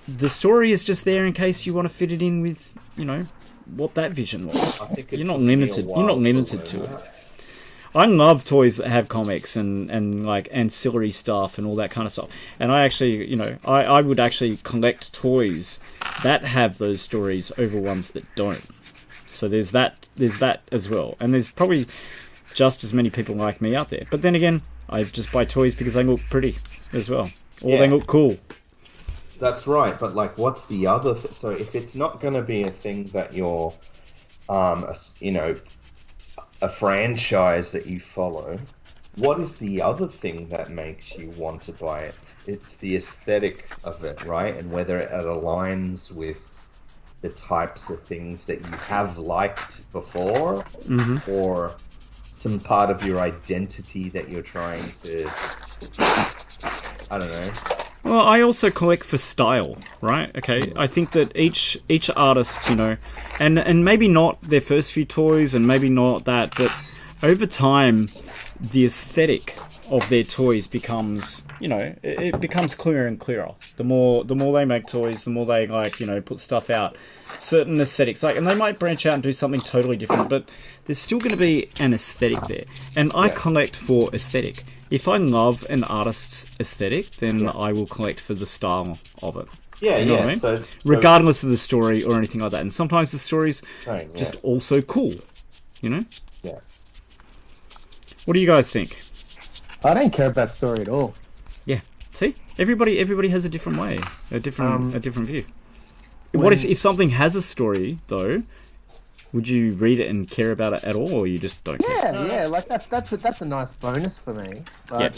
The story is just there in case you want to fit it in with, you know, what that vision was. I think You're not limited. You're not limited to it. I love toys that have comics and like ancillary stuff and all that kind of stuff. And I actually, you know, I would actually collect toys that have those stories over ones that don't. So there's that as well. And there's probably just as many people like me out there. But then again, I just buy toys because they look pretty as well, or they look cool. That's right, but like, what's the other? So if it's not going to be a thing that you're, you know, a franchise that you follow, what is the other thing that makes you want to buy it? It's the aesthetic of it, right? And whether it aligns with the types of things that you have liked before, or some part of your identity that you're trying to, I don't know. Well, I also collect for style, right? Okay, I think that each artist, you know, and maybe not their first few toys, and maybe not that, but over time, the aesthetic of their toys becomes, you know, it becomes clearer and clearer. The more they make toys, the more they, like, you know, put stuff out. Certain aesthetics, like, and they might branch out and do something totally different, but there's still going to be an aesthetic there. And I collect for aesthetic. If I love an artist's aesthetic, then I will collect for the style of it. Yeah, you know what I mean? So, regardless of the story or anything like that. And sometimes the story's just also cool, you know? Yeah. What do you guys think? I don't care about story at all. Yeah. See? Everybody has a different way, a different view. What if something has a story, though? Would you read it and care about it at all, or you just don't care? Yeah, like that's a nice bonus for me. But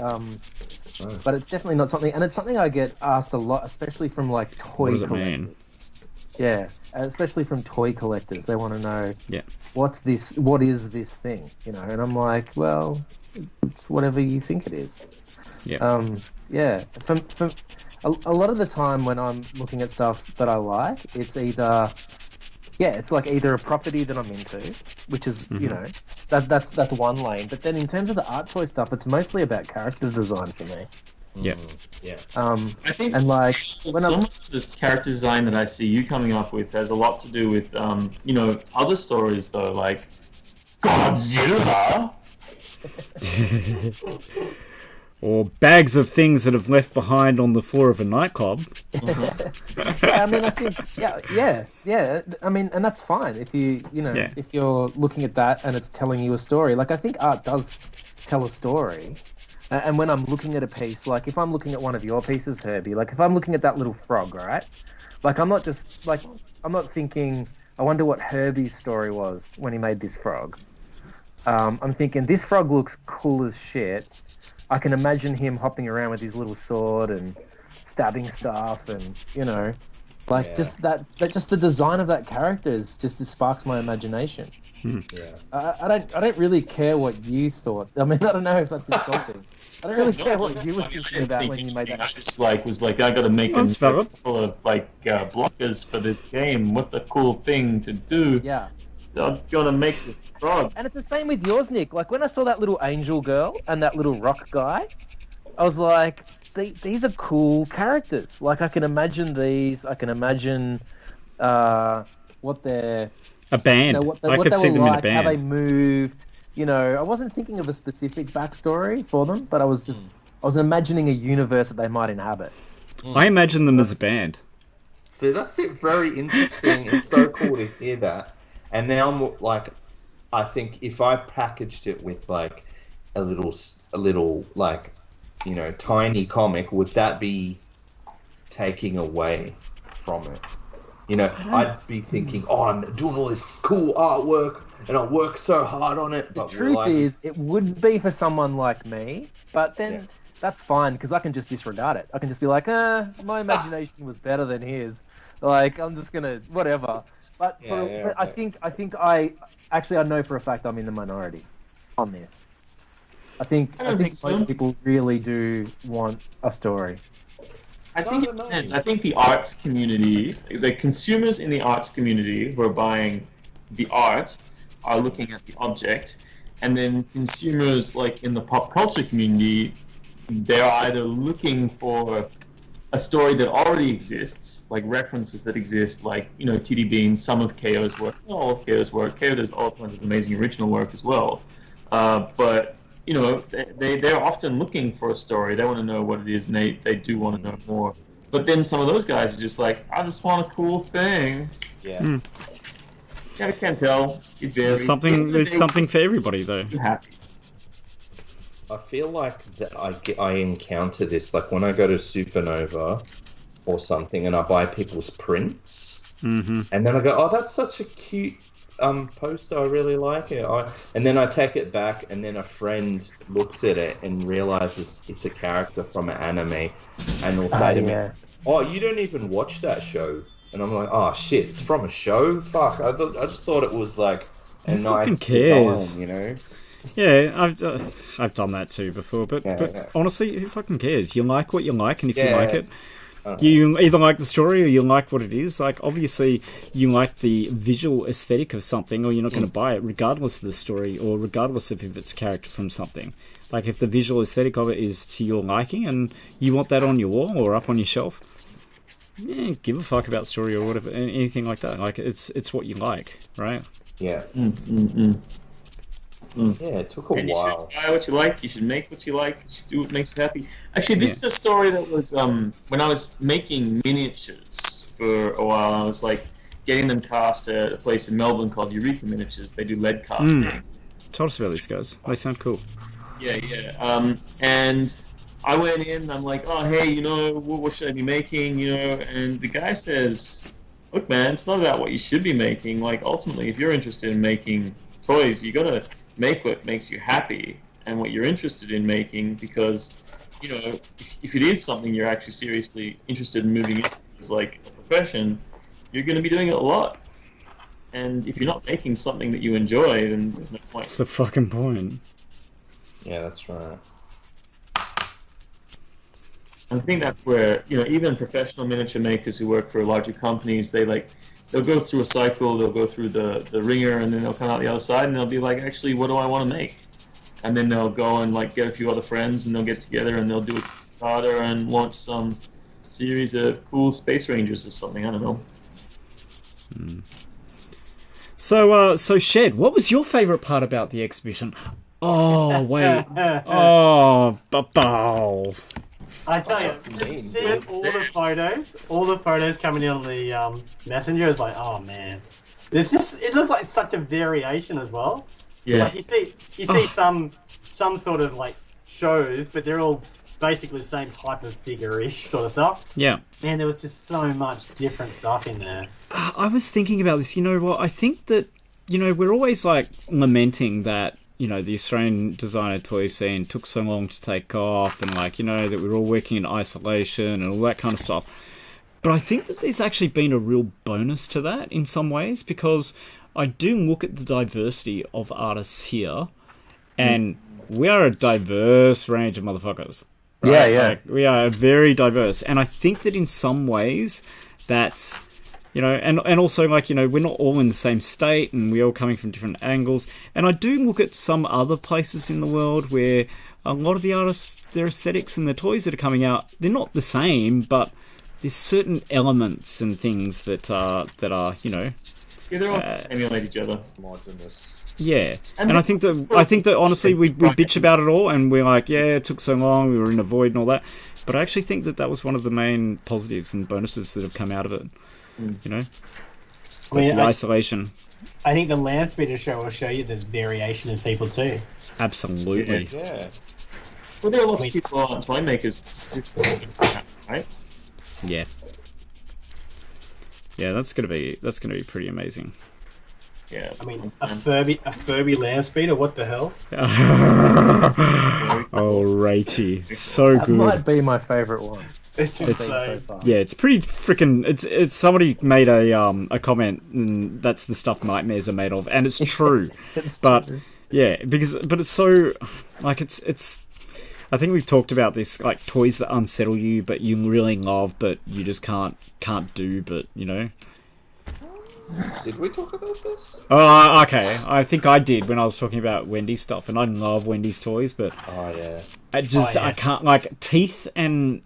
but it's definitely not something, and it's something I get asked a lot, especially from like toy collectors. What does it mean? Yeah, especially from toy collectors. They want to know, what's this? What is this thing? You know, and I'm like, well, it's whatever you think it is. Yeah. Yeah. From a lot of the time when I'm looking at stuff that I like, it's either it's like either a property that I'm into, which is you know, that's one lane. But then in terms of the art toy stuff, it's mostly about character design for me. Yeah. I think, and like when so much of this character design that I see you coming up with has a lot to do with you know, other stories though, like Godzilla. Or bags of things that have left behind on the floor of a nightclub. I mean, I think, yeah. I mean, and that's fine if if you're looking at that and it's telling you a story. Like, I think art does tell a story. And when I'm looking at a piece, like if I'm looking at one of your pieces, Herbie, like if I'm looking at that little frog, right? Like I'm not thinking, I wonder what Herbie's story was when he made this frog. I'm thinking, this frog looks cool as shit. I can imagine him hopping around with his little sword and stabbing stuff, and just the design of that character just sparks my imagination. I don't really care what you thought. I mean, I don't know if that's insulting. I don't really care what you were thinking about when you made that. I just I got to make a couple of blockers for this game. What the cool thing to do? Yeah. I'm gonna make this frog. And it's the same with yours, Nick. Like when I saw that little angel girl and that little rock guy, I was like, these are cool characters. Like I can imagine these. I can imagine what they're a band. I could see them in a band. How they moved. I wasn't thinking of a specific backstory for them, but I was imagining a universe that they might inhabit. I imagine them as a band. So that's very interesting. It's so cool to hear that. And now I'm I think if I packaged it with a little tiny comic, would that be taking away from it? I'd be thinking, I'm doing all this cool artwork and I work so hard on it. The truth is, it would be for someone like me, but then that's fine because I can just disregard it. I can just be like, my imagination was better than his. I'm just gonna whatever. But I think I know for a fact I'm in the minority on this. I think most people really do want a story. I think the arts community, the consumers in the arts community who are buying the art are looking at the object, and then consumers in the pop culture community, they're either looking for a story that already exists, like references that exist, TD Beans, some of KO's work, not all of KO's work. KO does all kinds of amazing original work as well. But you know, they're often looking for a story. They want to know what it is, and they do want to know more. But then some of those guys are just like, I just want a cool thing. Yeah. Yeah, I can't tell. It varies. There's something for everybody, though. You're happy. I feel like that I encounter this, like when I go to Supernova or something and I buy people's prints, and then I go, oh, that's such a cute poster, I really like it. And then I take it back, and then a friend looks at it and realizes it's a character from an anime, and will say to me, oh, you don't even watch that show. And I'm like, oh shit, it's from a show? Fuck, I just thought it was like a nice design, you know? Yeah, I've done that too before, but honestly, who fucking cares? You like what you like, and if you like it, you either like the story or you like what it is. Like, obviously, you like the visual aesthetic of something, or you're not going to buy it, regardless of the story, or regardless of if it's a character from something. Like, if the visual aesthetic of it is to your liking, and you want that on your wall or up on your shelf, give a fuck about story or whatever, anything like that. Like, it's what you like, right? Yeah. Yeah, it took a while. You should buy what you like. You should make what you like. You should do what makes you happy. Actually, this is a story that was when I was making miniatures for a while. I was like getting them cast at a place in Melbourne called Eureka Miniatures. They do lead casting. Tell us about these guys. They sound cool. Yeah. And I went in. I'm like, oh, hey, you know, what should I be making? You know, and the guy says, look, man, it's not about what you should be making. Like, ultimately, if you're interested in making toys, you gotta make what makes you happy and what you're interested in making, because, you know, if it is something you're actually seriously interested in moving into as like a profession, you're going to be doing it a lot. And if you're not making something that you enjoy, then there's no point. That's the fucking point. Yeah, that's right. I think that's where, you know, even professional miniature makers who work for larger companies, they'll go through a cycle, they'll go through the ringer, and then they'll come out the other side and they'll be like, actually, what do I want to make? And then they'll go and like get a few other friends and they'll get together and they'll do a Kickstarter and launch some series of cool Space Rangers or something. I don't know. So Shed, what was your favourite part about the exhibition? Oh, wait. Oh, I tell you, seeing all the photos coming in on the messenger is like, oh man, it looks like such a variation as well. Yeah. Like you see some sort of like shows, but they're all basically the same type of figure-ish sort of stuff. Yeah. And there was just so much different stuff in there. I was thinking about this. You know what? I think that, you know, we're always like lamenting that, you know, the Australian designer toy scene took so long to take off, and like, you know, that we're all working in isolation and all that kind of stuff. But I think that there's actually been a real bonus to that in some ways, because I do look at the diversity of artists here, and we are a diverse range of motherfuckers. Right? Yeah. Like, we are very diverse, and I think that in some ways that's, you know, and also, like, you know, we're not all in the same state, and we're all coming from different angles. And I do look at some other places in the world where a lot of the artists, their aesthetics and the toys that are coming out, they're not the same, but there's certain elements and things that are, you know, Yeah, they're all emulate each other. yeah. And I think that honestly, we bitch about it all, and we're like, yeah, it took so long, we were in a void and all that. But I actually think that was one of the main positives and bonuses that have come out of it. You know, I mean, the isolation. I think the land speeder show will show you the variation in people too. Absolutely. Yeah. Well, there are lots of people on toy makers, right? Yeah. Yeah, that's gonna be pretty amazing. Yeah. I mean, a Furby land speeder. What the hell? Oh, Rachy, so That good. might be my favourite one. It's So far. Yeah, it's pretty freaking. It's somebody made a comment, and that's the stuff nightmares are made of, and it's true. But yeah, but it's so like it's. I think we've talked about this, like toys that unsettle you, but you really love, but you just can't do. But you know. Did we talk about this? Oh, okay. I think I did when I was talking about Wendy's stuff, and I love Wendy's toys, but Oh yeah. I can't, like, teeth and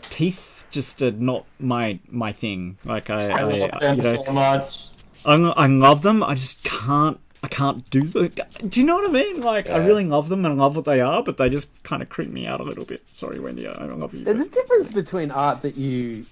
teeth just are not my thing. Like I love them you know, so much. I love them. I just can't I can't do the. Do you know what I mean? Like, I really love them and I love what they are, but they just kind of creep me out a little bit. Sorry, Wendy, I love you. There's a difference between art that you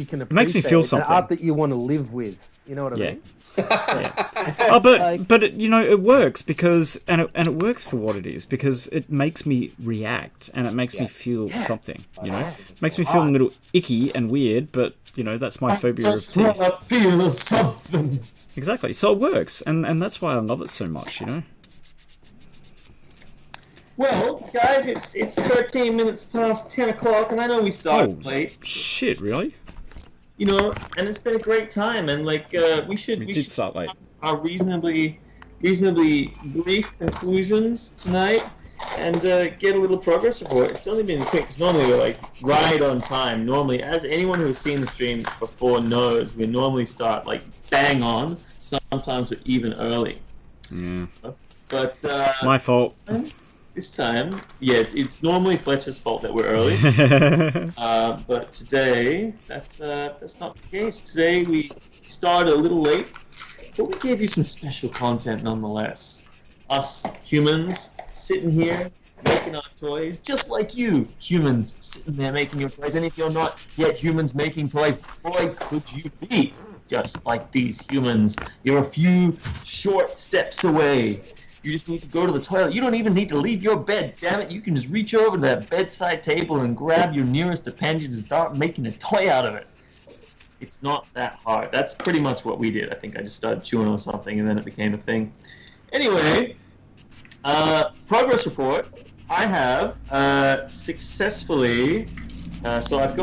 can appreciate makes me feel something. and art that you want to live with. You know what I mean? Oh, but it, it works because and it works for what it is because it makes me react and it makes me feel something. It makes me feel a little icky and weird, but that's my phobia of teeth. I feel something. Exactly. So it works, and that's why I love it so much. Well, guys, it's 13 minutes past 10 o'clock, and I know we started late. Shit, really? And it's been a great time, and we should start late. Our reasonably brief conclusions tonight, and get a little progress report. It's only been quick because normally we're right on time. Normally, as anyone who's seen the stream before knows, we normally start bang on. Sometimes we're even early. Yeah. But my fault. This time, it's normally Fletcher's fault that we're early. But today, that's not the case. Today we started a little late, but we gave you some special content nonetheless. Us humans sitting here making our toys, just like you humans sitting there making your toys. And if you're not yet humans making toys, boy, could you be just like these humans. You're a few short steps away. You just need to go to the toilet. You don't even need to leave your bed, damn it. You can just reach over to that bedside table and grab your nearest appendage and start making a toy out of it. It's not that hard. That's pretty much what we did. I think I just started chewing on something and then it became a thing. Anyway, progress report. I have successfully... So I've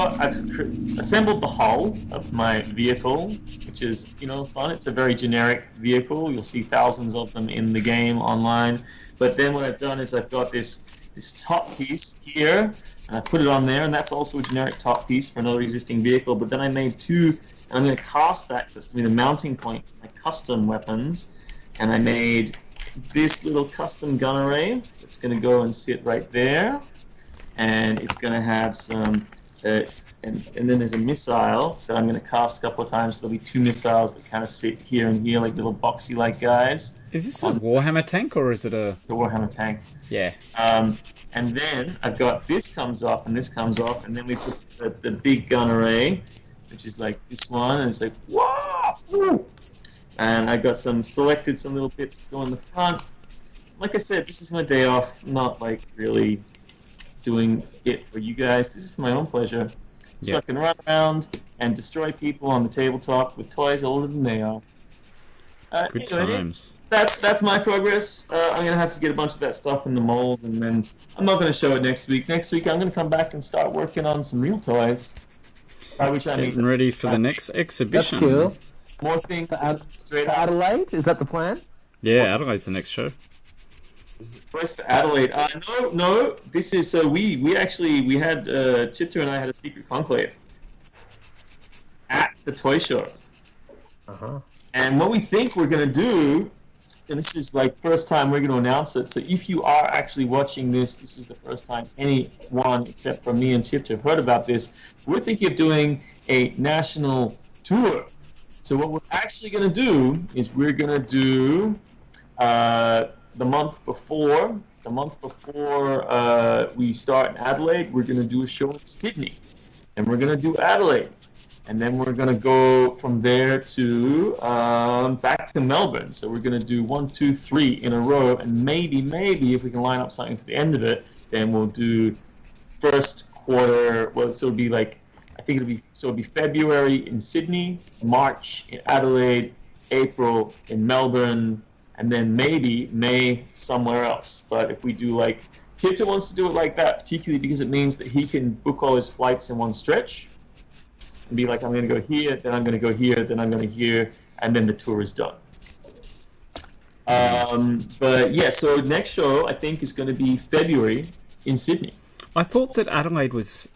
assembled the hull of my vehicle, which is, fun. It's a very generic vehicle. You'll see thousands of them in the game online. But then what I've done is I've got this top piece here, and I put it on there, and that's also a generic top piece for another existing vehicle. But then I made two, and I'm going to cast that, because that's going to be the mounting point for my custom weapons. And I made this little custom gun array that's going to go and sit right there. And it's going to have some, and then there's a missile that I'm going to cast a couple of times. So there'll be two missiles that kind of sit here and here, like little boxy-like guys. Is this a Warhammer tank, or is it a... It's a Warhammer tank. Yeah. And then I've got this comes off, and this comes off, and then we put the big gun array, which is like this one, and it's like, whoa! Woo! And I got some little bits to go in the front. Like I said, this is my day off, not really doing it for you guys. This is for my own pleasure. So I can run around and destroy people on the tabletop with toys older than they are. Good times. That's my progress. I'm going to have to get a bunch of that stuff in the mold, and then I'm not going to show it next week. Next week I'm going to come back and start working on some real toys. Getting ready for the next exhibition. That's cool. More things straight out. Adelaide? Is that the plan? Yeah, Adelaide's the next show. First for Adelaide. No. This is we had Chipter and I had a secret conclave at the toy show. And what we think we're gonna do, and this is first time we're gonna announce it. So if you are actually watching this is the first time anyone except for me and Chipter heard about this. We're thinking of doing a national tour. So what we're actually gonna do is we're gonna do. The month before we start in Adelaide, we're going to do a show in Sydney. And we're going to do Adelaide. And then we're going to go from there to back to Melbourne. So we're going to do 1, 2, 3 in a row. And maybe if we can line up something for the end of it, then we'll do first quarter. Well, so it'll be it'll be February in Sydney, March in Adelaide, April in Melbourne, and then maybe May somewhere else. But if we do Tipton wants to do it like that, particularly because it means that he can book all his flights in one stretch and be like, I'm going to go here, then I'm going to go here, then I'm going to here, and then the tour is done. But yeah, so next show I think is going to be February in Sydney. I thought that Adelaide was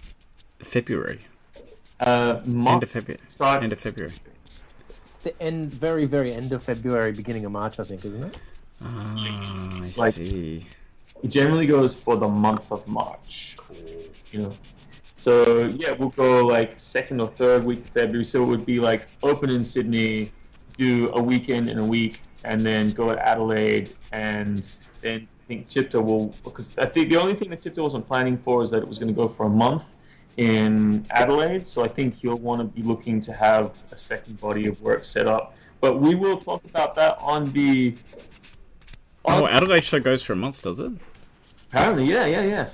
February. End of February. End of February. The very, very end of February, beginning of March, I think, isn't it? I see. It generally goes for the month of March. Cool. So yeah, we'll go second or third week of February. So it would be open in Sydney, do a weekend in a week, and then go to Adelaide, and then I think Chipta will, because I think the only thing that Chipta wasn't planning for is that it was going to go for a month in Adelaide, so I think he'll want to be looking to have a second body of work set up. But we will talk about that on the... Oh, Adelaide show goes for a month, does it? Apparently, yeah.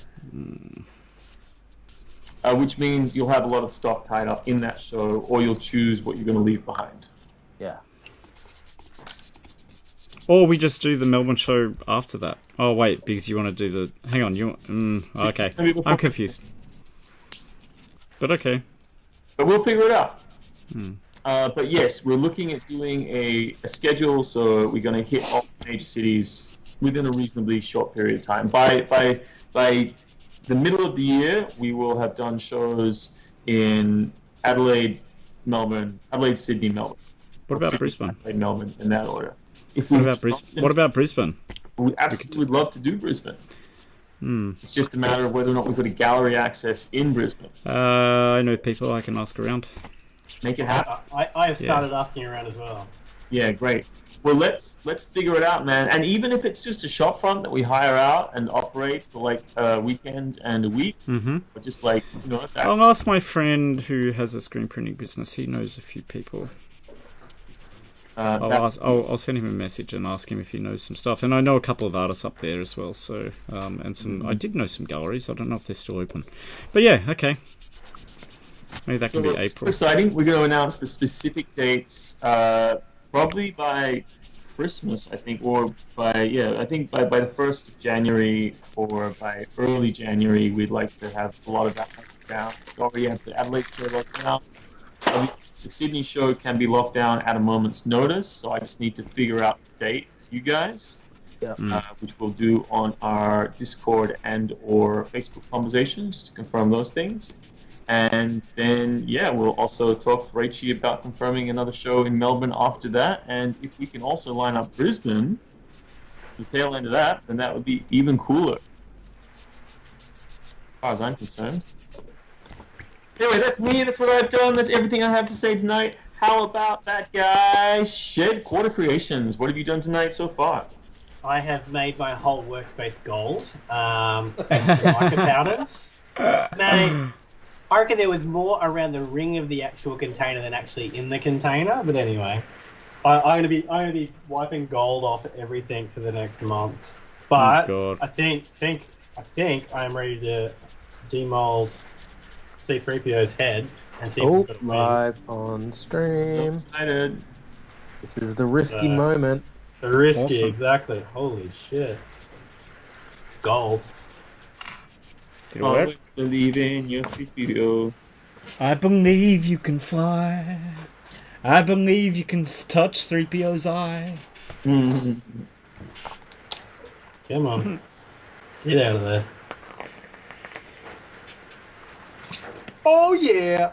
Which means you'll have a lot of stock tied up in that show, or you'll choose what you're going to leave behind. Yeah. Or we just do the Melbourne show after that. Oh, wait, because you want to do the... Hang on, you... okay, I'm confused. But okay. But we'll figure it out. But yes, we're looking at doing a schedule, so we're going to hit all major cities within a reasonably short period of time. By the middle of the year, we will have done shows in Adelaide, Sydney, Melbourne. What about Brisbane? Adelaide, Melbourne, in that order. What about Brisbane? We absolutely would love to do Brisbane. It's just a matter of whether or not we've got a gallery access in Brisbane. I know people I can ask around. Make it happen. I have started asking around as well. Yeah, great. Well, let's figure it out, man. And even if it's just a shop front that we hire out and operate for like a weekend and a week, or just like, you know, I'll ask my friend who has a screen printing business. He knows a few people. I'll send him a message and ask him if he knows some stuff. And I know a couple of artists up there as well. So, and some. I did know some galleries. I don't know if they're still open. But yeah, okay. Maybe that can be April. Exciting. We're going to announce the specific dates. Probably by Christmas, I think, or by the 1st of January or by early January, we'd like to have a lot of that down. We already have the Adelaide show locked down. The Sydney show can be locked down at a moment's notice, so I just need to figure out the date, you guys, which we'll do on our Discord and or Facebook conversation, just to confirm those things. And then, we'll also talk to Rachie about confirming another show in Melbourne after that. And if we can also line up Brisbane, the tail end of that, then that would be even cooler. As far as I'm concerned. Anyway, that's me. That's what I've done. That's everything I have to say tonight. How about that guy? Shed Quarter Creations. What have you done tonight so far? I have made my whole workspace gold. Like a powder. Mate. I reckon there was more around the ring of the actual container than actually in the container. But anyway, I'm gonna be wiping gold off everything for the next month. But I think I'm ready to demold C-3PO's head and see if we've got a live on stream. So excited. This is the risky moment. The risky, exactly. Holy shit. Gold. Always believe in your C-3PO. I believe you can fly. I believe you can touch 3PO's eye. Come on. Get out of there. Oh, yeah.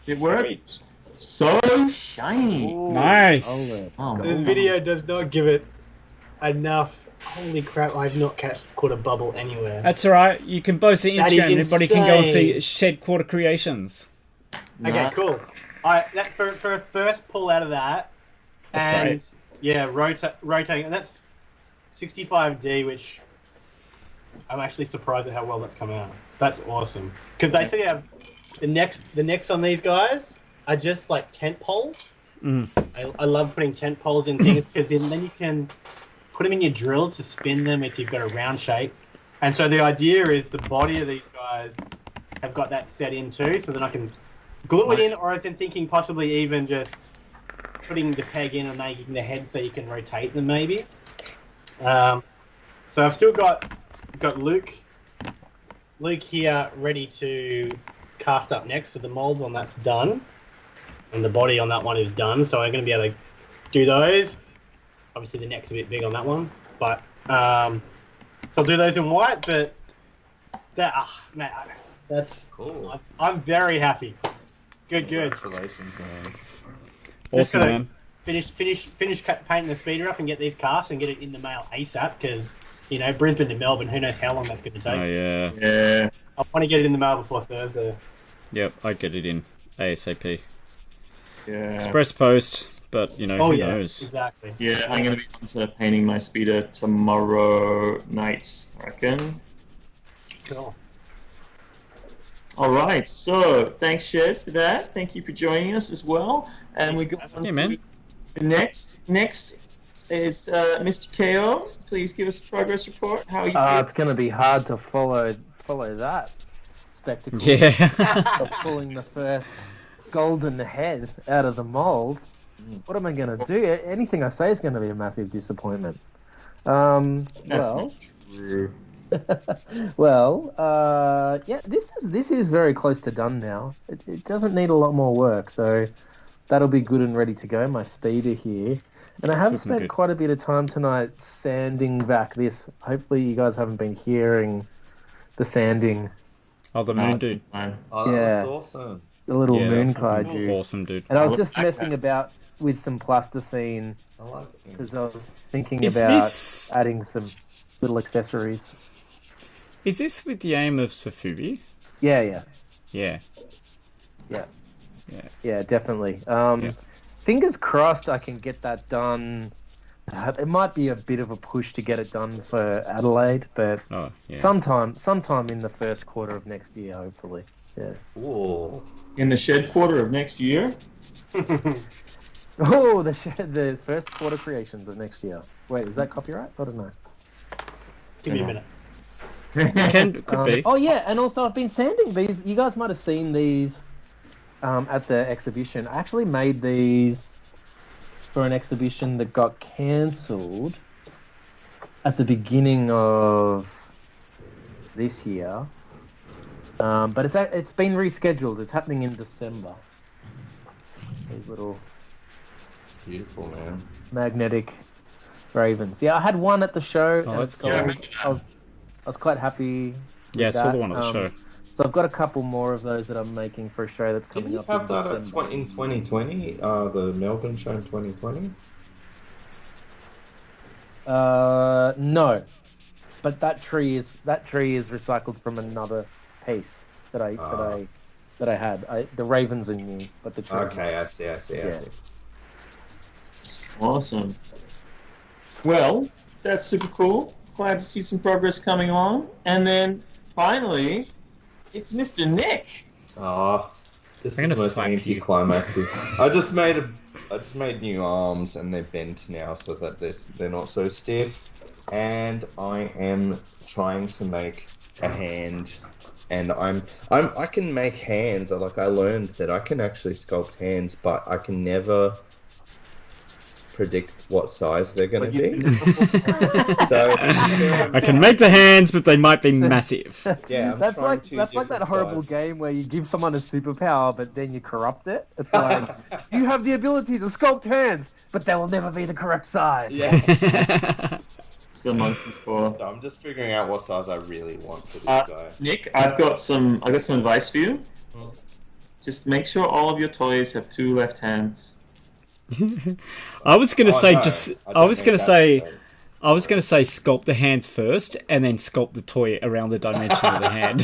It worked. So shiny. Ooh. Nice. This video does not give it enough. Holy crap, I've not caught a bubble anywhere. That's alright. You can post it on Instagram. Everybody can go and see Shed Quarter Creations. Okay, cool. For a first pull out of that, that's and great. Yeah, rotating, and that's 65D, which I'm actually surprised at how well that's come out. That's awesome. Because they have the necks on these guys are just like tent poles. I love putting tent poles in things because then you can put them in your drill to spin them if you've got a round shape. And so the idea is the body of these guys have got that set in too, so then I can glue it in, or I was thinking possibly even just putting the peg in and making the head so you can rotate them maybe. So I've still got Luke here ready to cast up next, so the molds on that's done. And the body on that one is done, so I'm going to be able to do those. Obviously the neck's a bit big on that one, but so I'll do those in white, but that's cool. I'm very happy. Good. Congratulations, man. Just Awesome, gotta finish painting the speeder up and get these casts and get it in the mail ASAP, because Brisbane to Melbourne, who knows how long that's going to take. Oh yeah. Yeah. I want to get it in the mail before Thursday. Yep, I get it in ASAP. Yeah. Express post, but you know, Oh who yeah, knows? exactly. Yeah, I'm gonna be onto painting my speeder tomorrow night, I reckon. Cool. All right, so thanks, Shed, for that. Thank you for joining us as well. And we go on Yeah, to man. the next is Mr. KO. Please give us a progress report. How are you? It's going to be hard to follow that spectacle. Yeah. Of pulling the first golden head out of the mold. What am I going to do? Anything I say is going to be a massive disappointment. Well, True. yeah, this is very close to done now. It doesn't need a lot more work, so that'll be good and ready to go. My speeder here, and I have looking spent good. quite a bit of time tonight sanding back this. Hopefully, you guys haven't been hearing the sanding. Oh, the moon dude. Man. Oh, that Yeah. looks awesome. The little Yeah, moon that's kaiju. awesome, dude. And I was just messing about with some plasticine I like it. because I was thinking Is about this adding some little accessories. is this with the aim of Safubi? Yeah, Yeah. definitely. Yeah. Fingers crossed I can get that done. It might be a bit of a push to get it done for Adelaide, but Oh, yeah. sometime in the first quarter of next year, hopefully. Yeah. Ooh. In the Shed quarter of next year. Oh, the first quarter creations of next year. Wait, is that copyright? I don't know. Give me a minute. Could be. Oh yeah, and also I've been sanding these. You guys might have seen these at the exhibition. I actually made these for an exhibition that got cancelled at the beginning of this year. But it's been rescheduled. It's happening in December. These little Beautiful, man. magnetic ravens. Yeah, I had one at the show. Oh, and that's so cool. I was quite happy. Yeah, I with saw the that. one at the show. So I've got a couple more of those that I'm making for a show that's Didn't coming you up have in that at December. in 2020? The Melbourne show in 2020? No, but that tree is recycled from another piece that I had. The ravens are new, but the tree. Okay, I see. Yeah. Awesome. Well, that's super cool. Glad to see some progress coming on. And then finally, it's Mr. Nick. Oh, this I'm is gonna most slap you. anticlimactic. I just made new arms and they're bent now so that they're not so stiff. And I am trying to make a hand. And I can make hands. I learned that I can actually sculpt hands, but I can never predict what size they're going to be. So I can make the hands, but they might be massive. yeah, I'm That's trying like two that different horrible sizes. game where you give someone a superpower, but then you corrupt it. It's like you have the ability to sculpt hands, but they will never be the correct size. Yeah. It's the monkey's paw. So I'm just figuring out what size I really want for this guy. Nick, I've got some advice for you. Just make sure all of your toys have 2 left hands. I was gonna Oh, say no, I was don't gonna make say that I was gonna say sculpt the hands first, and then sculpt the toy around the dimension of the hand.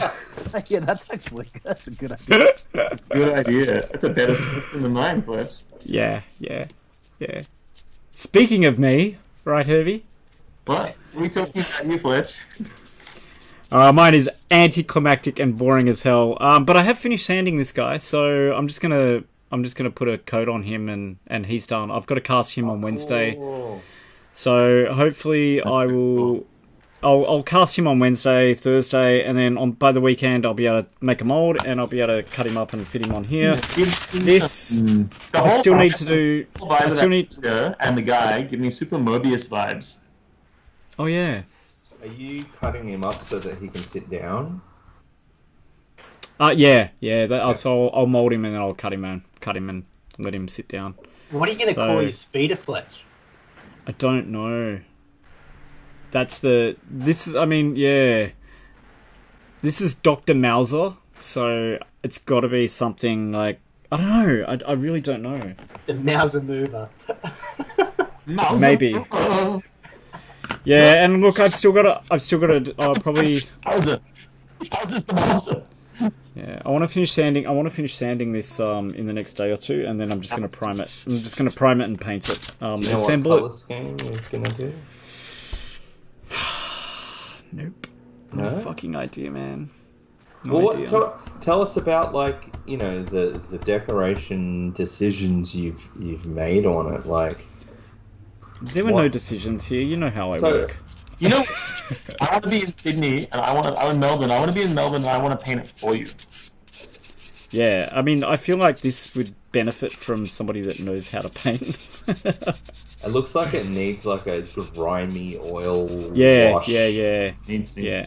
Yeah, that's a good idea. Good idea. That's a better solution than mine, Fletch. Yeah. Speaking of me, right, Herbie? What? Are we talking about you, Fletch? Mine is anticlimactic and boring as hell. But I have finished sanding this guy, so I'm just gonna put a coat on him, and he's done. I've got to cast him on Wednesday, Cool. so hopefully I'll cast him on Wednesday, Thursday, and then by the weekend I'll be able to make a mold and I'll be able to cut him up and fit him on here. This I still need to do. I still need. And the guy give me Super Mobius vibes. Oh yeah. Are you cutting him up so that he can sit down? Yeah. So I'll mold him and then I'll cut him and let him sit down. What are you going to call your speeder, Fletch? I don't know. This is Dr. Mauser, so it's got to be something like, I don't know. I really don't know. The Mauser mover. Maybe. Yeah, and look, I've still got to probably. Mauser's the Mauser. Yeah, I want to finish sanding. I want to finish sanding this in the next day or two, and then I'm just going to prime it. I'm just going to prime it and paint it. Do you know Assemble what it. colour scheme you're gonna do? Nope. No? No fucking idea, man. No Well, idea. tell us about the decoration decisions you've made on it. Like, There were no decisions here. You know how I work. You know, I want to be in Sydney, and I'm in Melbourne. I want to be in Melbourne, and I want to paint it for you. Yeah, I mean, I feel like this would benefit from somebody that knows how to paint. it looks like it needs like a grimy oil wash. Yeah. Needs things. Yeah.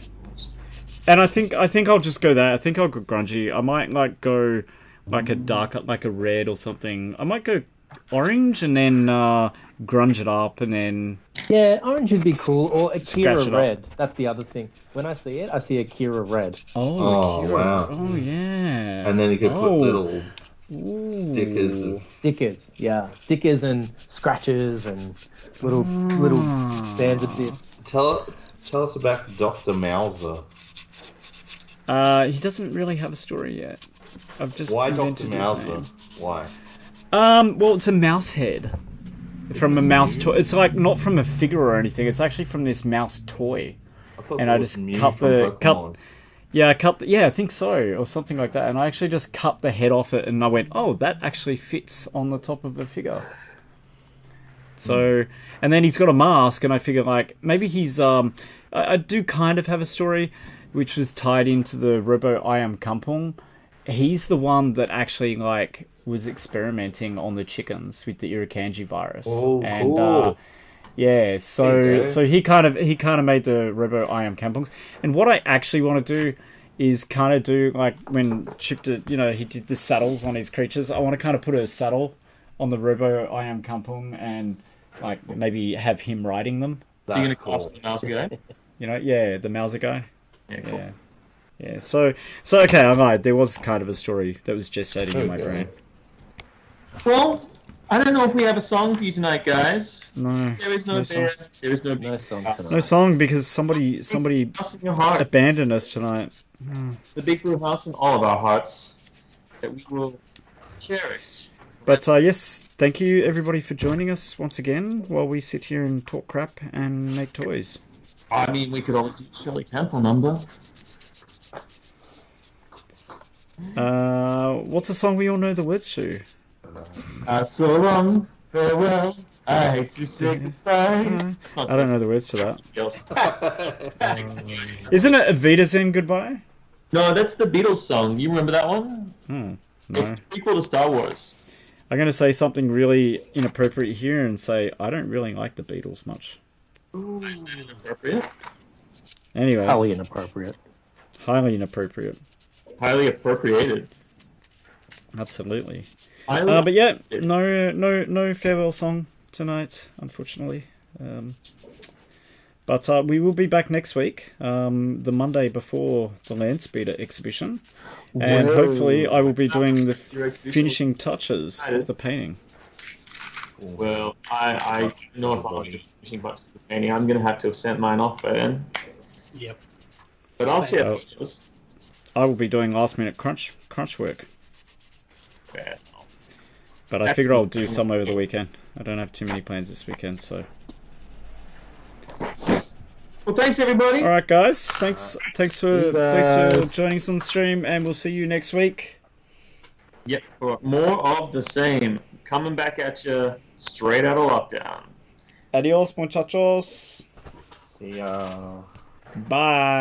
And I think I'll just go that. I think I'll go grungy. I might like go like a dark, like a red or something. I might go orange and then grunge it up and then Yeah, orange would be cool, or Scratch Akira it up. red. That's the other thing. When I see it, I see Akira red. Oh, Kira. wow. Oh yeah. And then you could put Oh. little Ooh. stickers. Of, Stickers, yeah, stickers and scratches and little standard bits. tell us about Dr. Mauser. He doesn't really have a story yet. I've just Why invented Dr. his Mauser? name. Why? Well, it's a mouse head from a mouse toy. It's like not from a figure or anything. It's actually from this mouse toy. I thought And that I was just Mew cut from the- Pokemon. Yeah, I think so, or something like that. And I actually just cut the head off it, and I went, "Oh, that actually fits on the top of the figure." So, and then he's got a mask, and I figure like maybe he's I do kind of have a story, which was tied into the Robo I Am Kampong. He's the one that actually like was experimenting on the chickens with the Irukandji virus. Oh, and, cool. Yeah, so Okay. he kind of made the Robo I Am Kampungs, and what I actually want to do is kind of do like when Chip did, he did the saddles on his creatures. I want to kind of put a saddle on the Robo I Am Kampung and like maybe have him riding them. So you're gonna That's cast the mouse guy? Yeah, the Mauser guy. Yeah, cool. Yeah. So okay, I lied. There was kind of a story that was gestating in my Okay. brain. Well, I don't know if we have a song for you tonight, guys. No, There is no No bear. song. There is no No song no tonight. song because somebody house in your heart. abandoned us tonight. The big blue house in all of our hearts that we will cherish. But yes, thank you everybody for joining us once again while we sit here and talk crap and make toys. I mean, we could always do Shirley Temple number. What's a song we all know the words to? So long, farewell. I hate to say goodbye. It's not I don't know the words to that. else. Isn't it Evita Zen Goodbye? No, that's the Beatles song. You remember that one? No. It's the prequel to Star Wars. I'm going to say something really inappropriate here and say I don't really like the Beatles much. Inappropriate. Anyways, Highly inappropriate. highly inappropriate. Highly appropriated. Absolutely. Highly But yeah, no farewell song tonight, unfortunately. But we will be back next week, the Monday before the Landspeeder exhibition, and Whoa. hopefully I will be doing the Your exhibition. finishing touches of the painting. Well, I don't know if I'll do finishing touches of the painting. I'm going to have to have sent mine off by then. Yep. But I'll share Oh. pictures. I will be doing last minute crunch work, Yeah. but I figure I'll do some over the weekend. I don't have too many plans this weekend, so. Well, thanks everybody. All right, guys. Thanks for guys. joining us on the stream, and we'll see you next week. Yep, for more of the same. Coming back at you straight out of lockdown. Adios, muchachos. See ya. Bye.